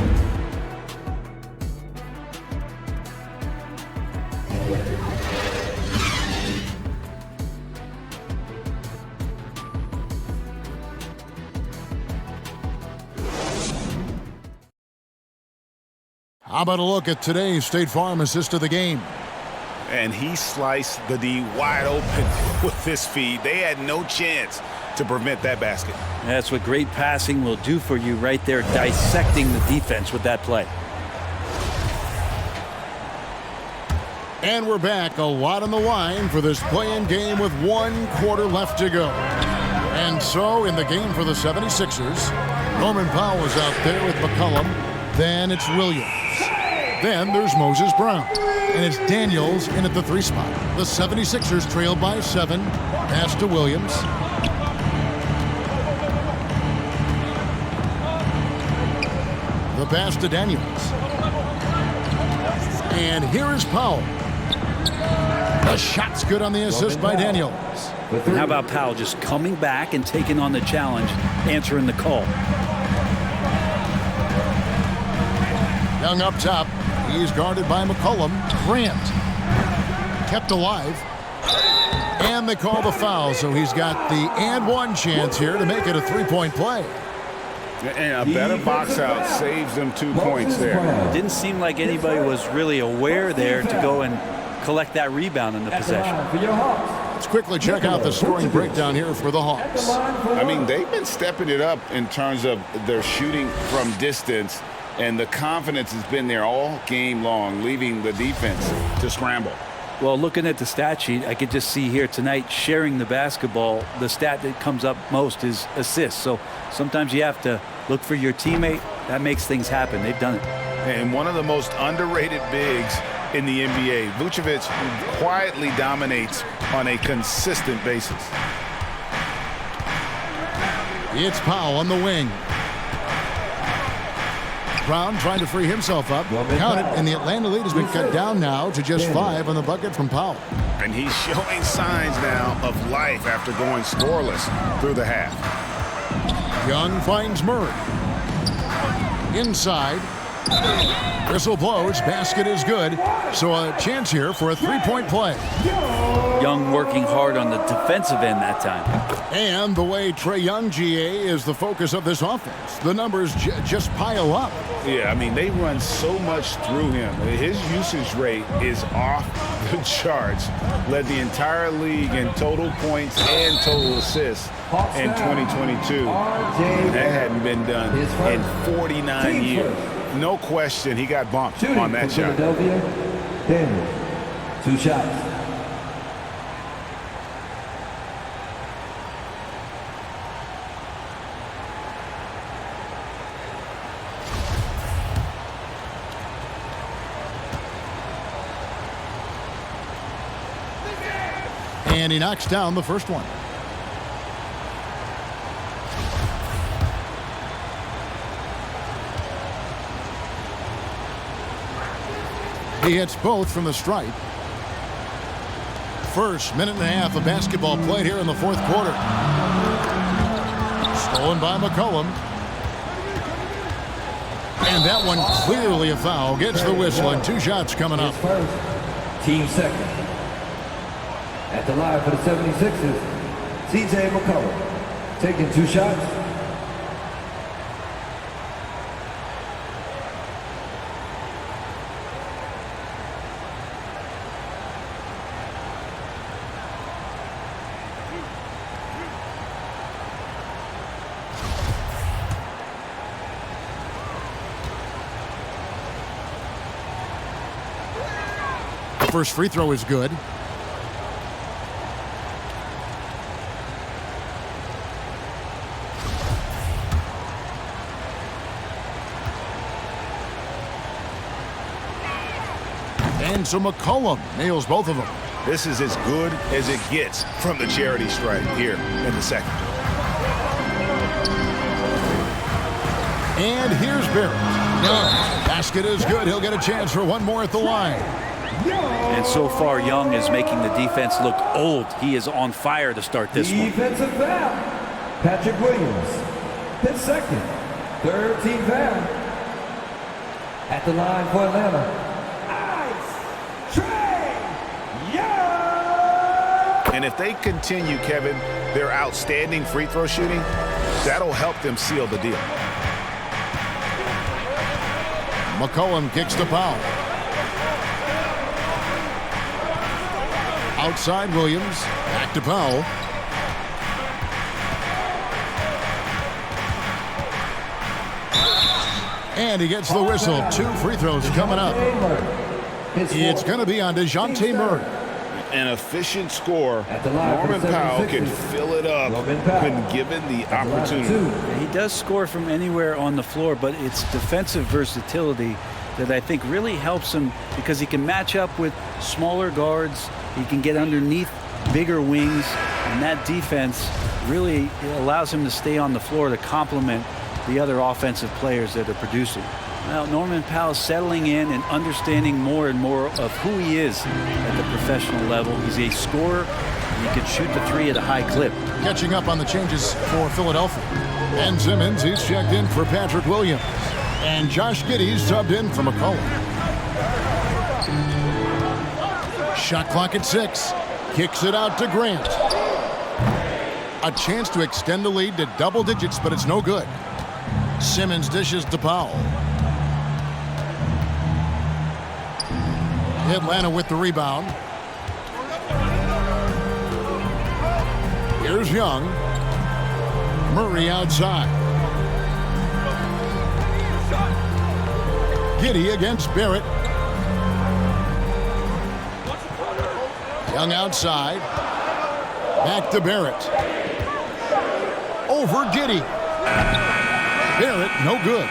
How about a look at today's State Farm assist of the game? And he sliced the D wide open with this feed. They had no chance to prevent that basket. That's what great passing will do for you right there, dissecting the defense with that play. And we're back. A lot on the line for this play-in game with 1 quarter left to go. And so in the game for the 76ers, Norman Powell is out there with McCollum. Then it's Williams. Then there's Moses Brown. And it's Daniels in at the 3 spot. The 76ers trail by 7. Pass to Williams. The pass to Daniels. And here is Powell. The shot's good on the assist by Daniels. And how about Powell just coming back and taking on the challenge, answering the call. Young up top. He's guarded by McCollum. Grant kept alive. And they call the foul, so he's got the and one chance here to make it a 3-point play. And a better box out saves them 2 points there. It didn't seem like anybody was really aware there to go and collect that rebound in the possession. Let's quickly check out the scoring breakdown here for the Hawks. I mean, they've been stepping it up in terms of their shooting from distance. And the confidence has been there all game long, leaving the defense to scramble. Well, looking at the stat sheet, I could just see here tonight sharing the basketball. The stat that comes up most is assists. So sometimes you have to look for your teammate. That makes things happen. They've done it. And one of the most underrated bigs in the NBA, Vucevic quietly dominates on a consistent basis. It's Powell on the wing. Brown trying to free himself up. Count it, and the Atlanta lead has been cut down now to just 5 on the bucket from Powell. And he's showing signs now of life after going scoreless through the half. Young finds Murray. Inside. Whistle blows. Basket is good. So a chance here for a 3-point play. Young working hard on the defensive end that time. And the way Trae Young, GA, is the focus of this offense. The numbers just pile up. Yeah, I mean, they run so much through him. His usage rate is off the charts. Led the entire league in total points and total assists in 2022. That hadn't been done in 49 years. No question, he got bumped on that shot. Daniels, 2 shots. And he knocks down the first one. He hits both from the stripe. First minute and a half of basketball played here in the fourth quarter. Stolen by McCollum. And that one clearly a foul. Gets the whistle and 2 shots coming up. First, team second. At the line for the 76ers, CJ McCollum. Taking 2 shots. First free throw is good. And so McCollum nails both of them. This is as good as it gets from the charity stripe here in the second. And here's Barrett. Basket is good. He'll get a chance for one more at the line. And so far, Young is making the defense look old. He is on fire to start this one. Defensive foul. Patrick Williams. His second. Third team foul. At the line for Atlanta. And if they continue, Kevin, their outstanding free throw shooting, that'll help them seal the deal. McCollum kicks the foul. Outside Williams. Back to Powell. And he gets the whistle. 2 free throws coming up. It's going to be on DeJounte Murray. An efficient score. Norman Powell can fill it up when given the opportunity. He does score from anywhere on the floor, but it's defensive versatility that I think really helps him because he can match up with smaller guards. He can get underneath bigger wings, and that defense really allows him to stay on the floor to complement the other offensive players that are producing. Now, Norman Powell settling in and understanding more and more of who he is at the professional level. He's a scorer. He can shoot the 3 at a high clip. Catching up on the changes for Philadelphia. Ben Simmons, he's checked in for Patrick Williams. And Josh Giddey's subbed in for McCollum. Shot clock at 6. Kicks it out to Grant. A chance to extend the lead to double digits, but it's no good. Simmons dishes to Powell. Atlanta with the rebound. Here's Young. Murray outside. Giddey against Barrett. Young outside. Back to Barrett. Over Giddey. Barrett, no good.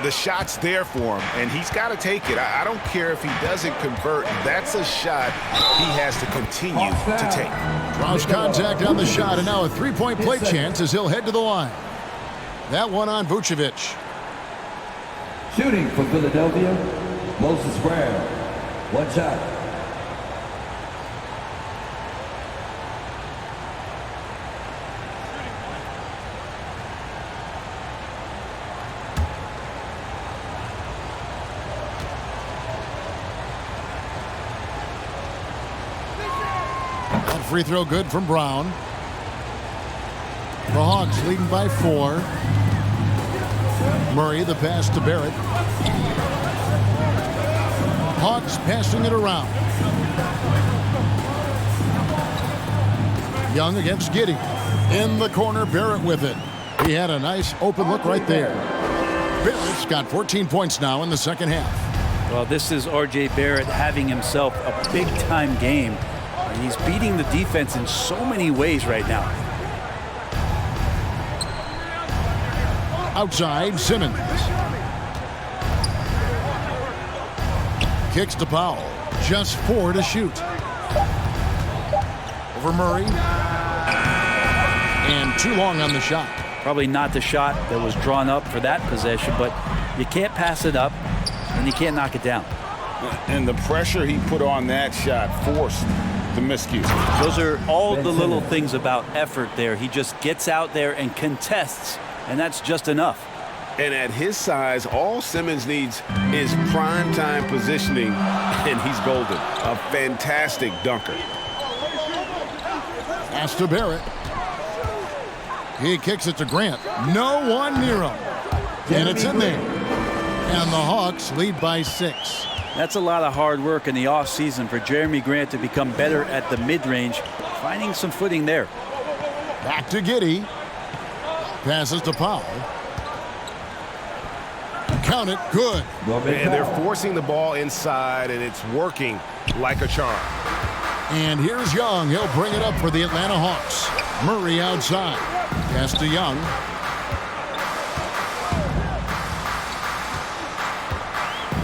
The shot's there for him, and he's got to take it. I don't care if he doesn't convert. That's a shot he has to continue to take. Draws contact on the shot, and now a 3-point play chance as he'll head to the line. That one on Vucevic. Shooting for Philadelphia, Moses Brown. 1 shot. Free throw good from Brown. The Hawks leading by 4. Murray, the pass to Barrett. Hawks passing it around. Young against Giddey. In the corner, Barrett with it. He had a nice open look right there. Barrett's got 14 points now in the second half. Well, this is R.J. Barrett having himself a big-time game. He's beating the defense in so many ways right now. Outside, Simmons. Kicks to Powell. Just 4 to shoot. Over Murray. And too long on the shot. Probably not the shot that was drawn up for that possession, but you can't pass it up and you can't knock it down. And the pressure he put on that shot forced the miscue. Those are all the little things about effort there. He just gets out there and contests, and that's just enough. And at his size, all Simmons needs is prime time positioning, and he's golden. A fantastic dunker. Pass to Barrett. He kicks it to Grant. No one near him. And it's in there. And the Hawks lead by 6. That's a lot of hard work in the offseason for Jeremy Grant to become better at the mid-range, finding some footing there. Back to Giddey. Passes to Powell. Count it. Good. And they're forcing the ball inside, and it's working like a charm. And here's Young. He'll bring it up for the Atlanta Hawks. Murray outside. Pass to Young.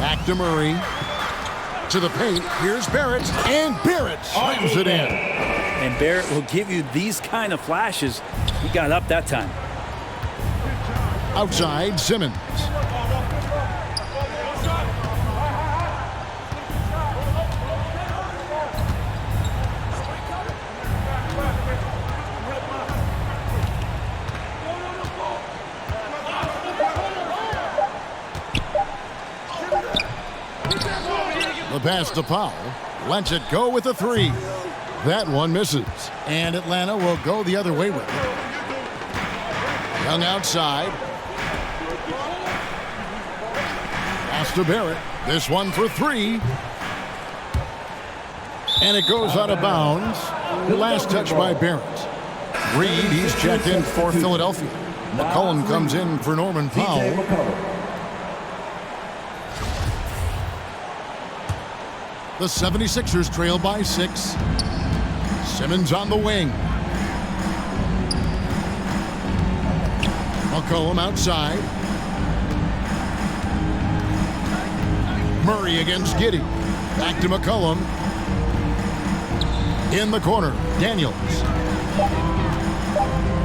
Back to Murray. To the paint. Here's Barrett. And Barrett slams it in. And Barrett will give you these kind of flashes. He got up that time. Outside, Simmons. The pass to Powell. Lets it go with a 3. That one misses. And Atlanta will go the other way with it. Young outside. Pass to Barrett. This one for 3. And it goes out of bounds. Last touch by Barrett. Reed, he's checked in for Philadelphia. McCollum comes in for Norman Powell. The 76ers trail by 6. Simmons on the wing. McCollum outside. Murray against Giddey. Back to McCollum. In the corner, Daniels.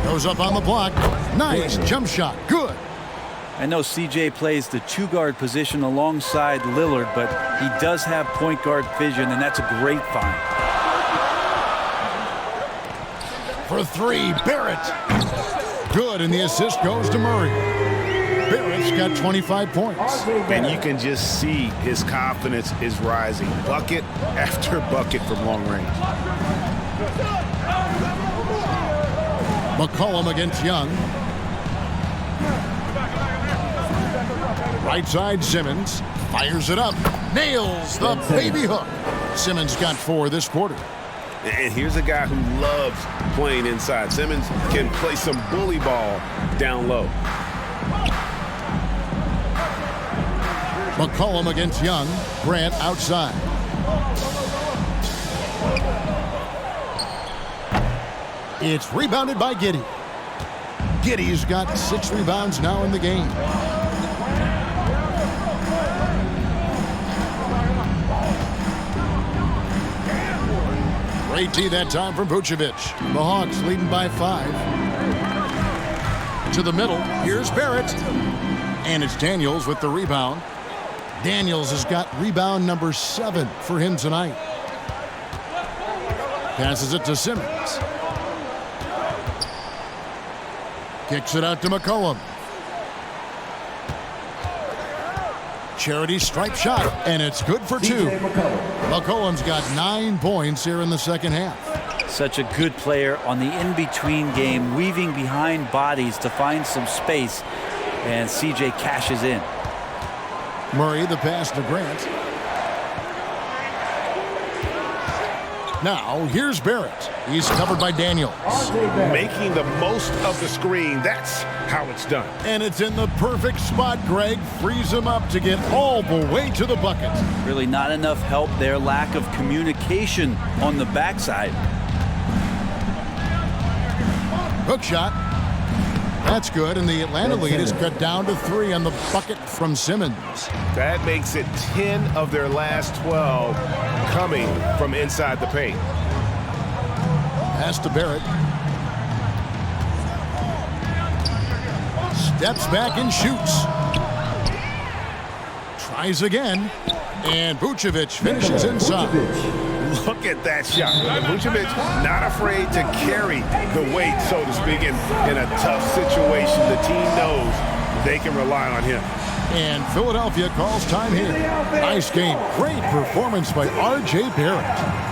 Goes up on the block. Nice jump shot. Good. I know CJ plays the 2-guard position alongside Lillard, but he does have point guard vision, and that's a great find. For 3, Barrett. Good, and the assist goes to Murray. Barrett's got 25 points. And you can just see his confidence is rising. Bucket after bucket from long range. McCollum against Young. Right side, Simmons. Fires it up. Nails the baby hook. Simmons got 4 this quarter. And here's a guy who loves playing inside. Simmons can play some bully ball down low. McCollum against Young. Grant outside. It's rebounded by Giddey. Giddey's got 6 rebounds now in the game. Great tee that time from Vucevic. The Hawks leading by 5. To the middle. Here's Barrett. And it's Daniels with the rebound. Daniels has got rebound number 7 for him tonight. Passes it to Simmons. Kicks it out to McCollum. Charity stripe shot, and it's good for 2. McCollum's got 9 points here in the second half. Such a good player on the in-between game, weaving behind bodies to find some space, and CJ cashes in. Murray, the pass to Grant. Now, here's Barrett. He's covered by Daniels. Making the most of the screen. That's how it's done. And it's in the perfect spot. Greg frees him up to get all the way to the bucket. Really not enough help there. Lack of communication on the backside. Hook shot. That's good, and the Atlanta lead is cut down to 3 on the bucket from Simmons. That makes it 10 of their last 12 coming from inside the paint. Pass to Barrett. Steps back and shoots. Tries again. And Vucevic finishes inside. Look at that shot. Vucevic not afraid to carry the weight, so to speak, in a tough situation. The team knows they can rely on him. And Philadelphia calls time here. Nice game. Great performance by R.J. Barrett.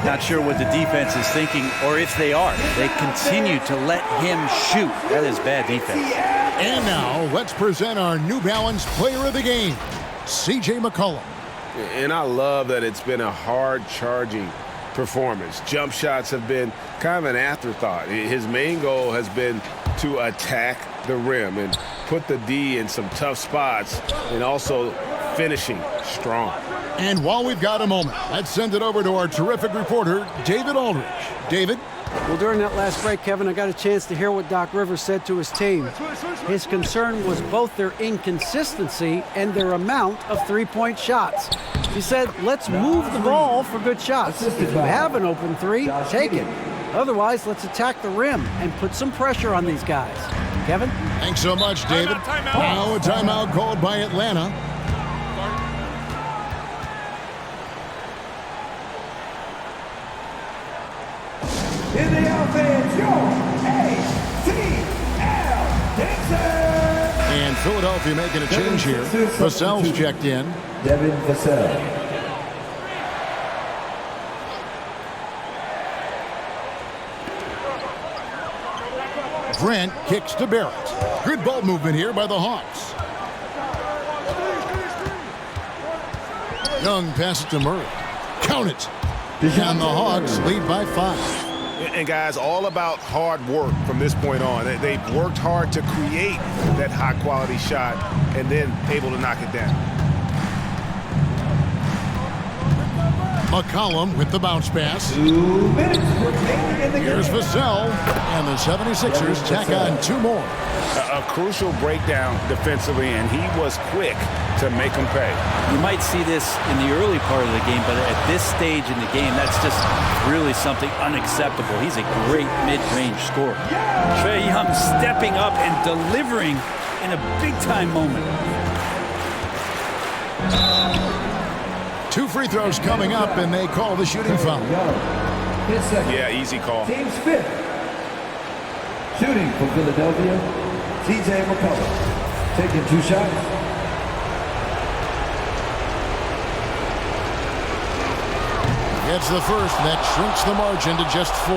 Not sure what the defense is thinking, or if they are. They continue to let him shoot. That is bad defense. And now, let's present our New Balance Player of the Game, C.J. McCollum. And I love that it's been a hard-charging performance. Jump shots have been kind of an afterthought. His main goal has been to attack the rim and put the D in some tough spots, and also finishing strong. And while we've got a moment, let's send it over to our terrific reporter, David Aldridge. David? Well, during that last break, Kevin, I got a chance to hear what Doc Rivers said to his team. His concern was both their inconsistency and their amount of three-point shots. He said, let's move the ball for good shots. If you have an open three, take it. Otherwise, let's attack the rim and put some pressure on these guys. Kevin? Thanks so much, David. Now a timeout called by Atlanta. In the offense, your ATL Dixon. And Philadelphia making a change here. Vassell's checked in. Devin Vassell. Grant kicks to Barrett. Good ball movement here by the Hawks. Young passes to Murray. Count it. And the Hawks lead by 5. And guys, all about hard work from this point on. They've worked hard to create that high-quality shot and then able to knock it down. McCollum with the bounce pass. 2 minutes remaining in the Here's game. Vassell, and the 76ers tack on 2 more. A crucial breakdown defensively, and he was quick to make them pay. You might see this in the early part of the game, but at this stage in the game, that's just really something unacceptable. He's a great mid-range scorer. Trae Young stepping up and delivering in a big-time moment. 2 free throws coming up, and they call the shooting foul. His second. Yeah, easy call. Team's 5th. Shooting for Philadelphia, C.J. McCollum. Taking 2 shots. Gets the first, and that shrinks the margin to just 4.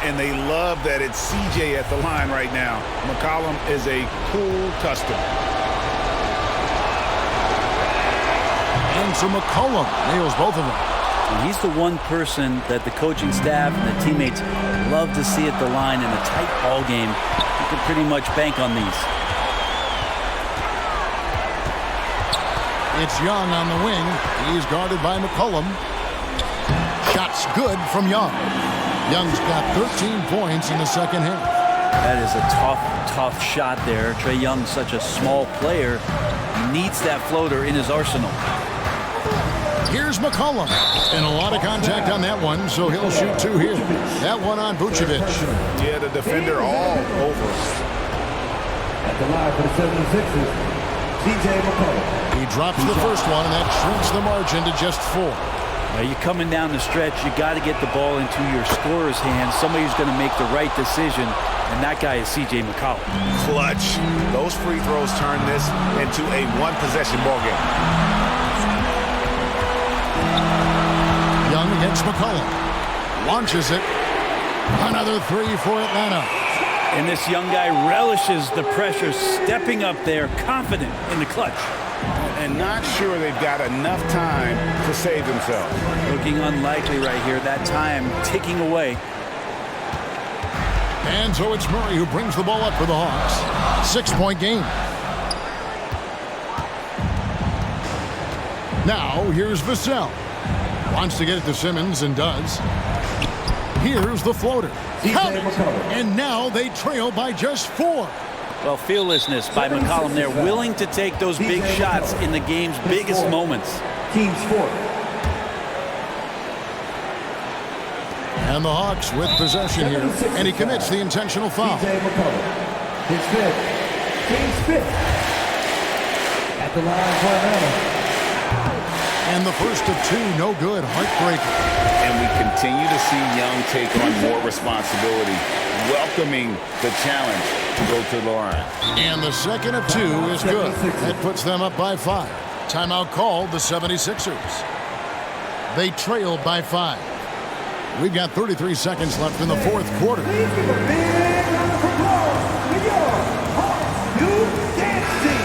And they love that it's CJ at the line right now. McCollum is a cool customer. And so McCollum nails both of them. And he's the one person that the coaching staff and the teammates love to see at the line in a tight ball game. You can pretty much bank on these. It's Young on the wing. He's guarded by McCollum. Shot's good from Young. Young's got 13 points in the second half. That is a tough shot there. Trae Young's such a small player. He needs that floater in his arsenal. Here's McCollum. And a lot of contact on that one, so he'll shoot 2 here. That one on Vucevic. Yeah, the defender all over. At the line for the 76ers, C.J. McCollum. He drops the first one, and that shrinks the margin to just 4. Now you're coming down the stretch. You got to get the ball into your scorer's hands. Somebody who's going to make the right decision, and that guy is C.J. McCollum. Clutch. Those free throws turn this into a one-possession ball game. Young against McCollum. Launches it. Another 3 for Atlanta. And this young guy relishes the pressure, stepping up there, confident in the clutch. And not sure they've got enough time to save themselves. Looking unlikely right here. That time ticking away. And so it's Murray who brings the ball up for the Hawks. 6-point game. Now here's Vassell. Wants to get it to Simmons and does. Here's the floater. Count it. And now they trail by just 4. Well, fearlessness by McCollum there, willing to take those big shots in the game's biggest moments. Team's 4th. And the Hawks with possession here. And he commits the intentional foul. C.J. McCollum. His 5th. Team's 5th. At the line for Atlanta. And the first of two, no good, heartbreaking. And we continue to see Young take on more responsibility, welcoming the challenge to go to the line. And the second of two is good. That puts them up by 5. Timeout called the 76ers. They trail by 5. We've got 33 seconds left in the fourth quarter. Please give a big round of applause for your Hawks new dance team.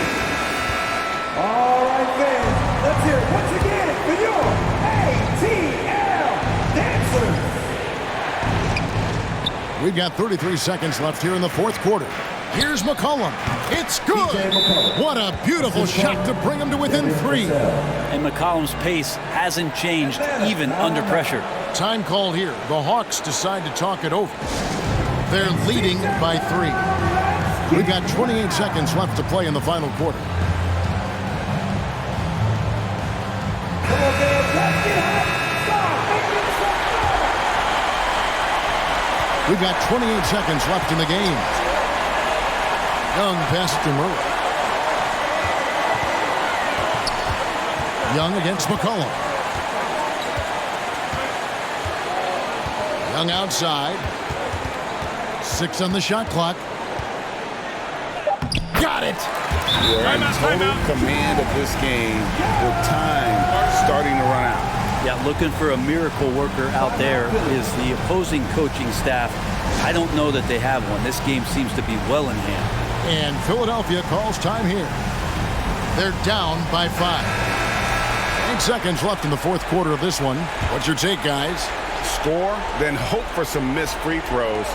All right, fans, let's hear it once again for your ATL dancers. We've got 33 seconds left here in the fourth quarter. Here's McCollum. It's good. What a beautiful shot to bring him to within 3. And McCollum's pace hasn't changed even under pressure. Time called here. The Hawks decide to talk it over. They're leading by 3. We've got 28 seconds left to play in the final quarter. We've got 28 seconds left in the game. Young passes to Murray. Young against McCollum. Young outside. 6 on the shot clock. Got it! We're in total command of this game with time starting to run out. Yeah, looking for a miracle worker out there is the opposing coaching staff. I don't know that they have one. This game seems to be well in hand. And Philadelphia calls time here. They're down by 5. 8 seconds left in the fourth quarter of this one. What's your take, guys? Score, then hope for some missed free throws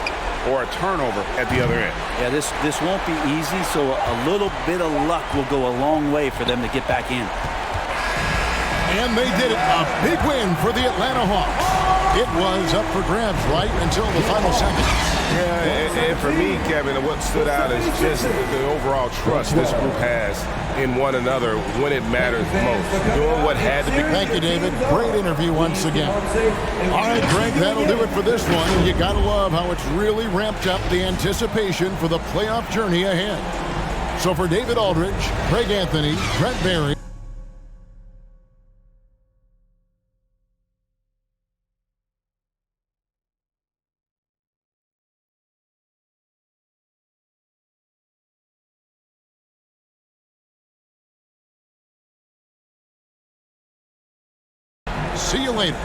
or a turnover at the other end. Yeah, this won't be easy, so a little bit of luck will go a long way for them to get back in. And they did it. A big win for the Atlanta Hawks. It was up for grabs right until the final seconds. Yeah, and for me, Kevin, what stood out is just the overall trust this group has in one another when it matters most. Doing what had to be. Thank you, David. Great interview once again. All right, Greg, that'll do it for this one. You gotta love how it's really ramped up the anticipation for the playoff journey ahead. So for David Aldridge, Craig Anthony, Brett Barry, see you later.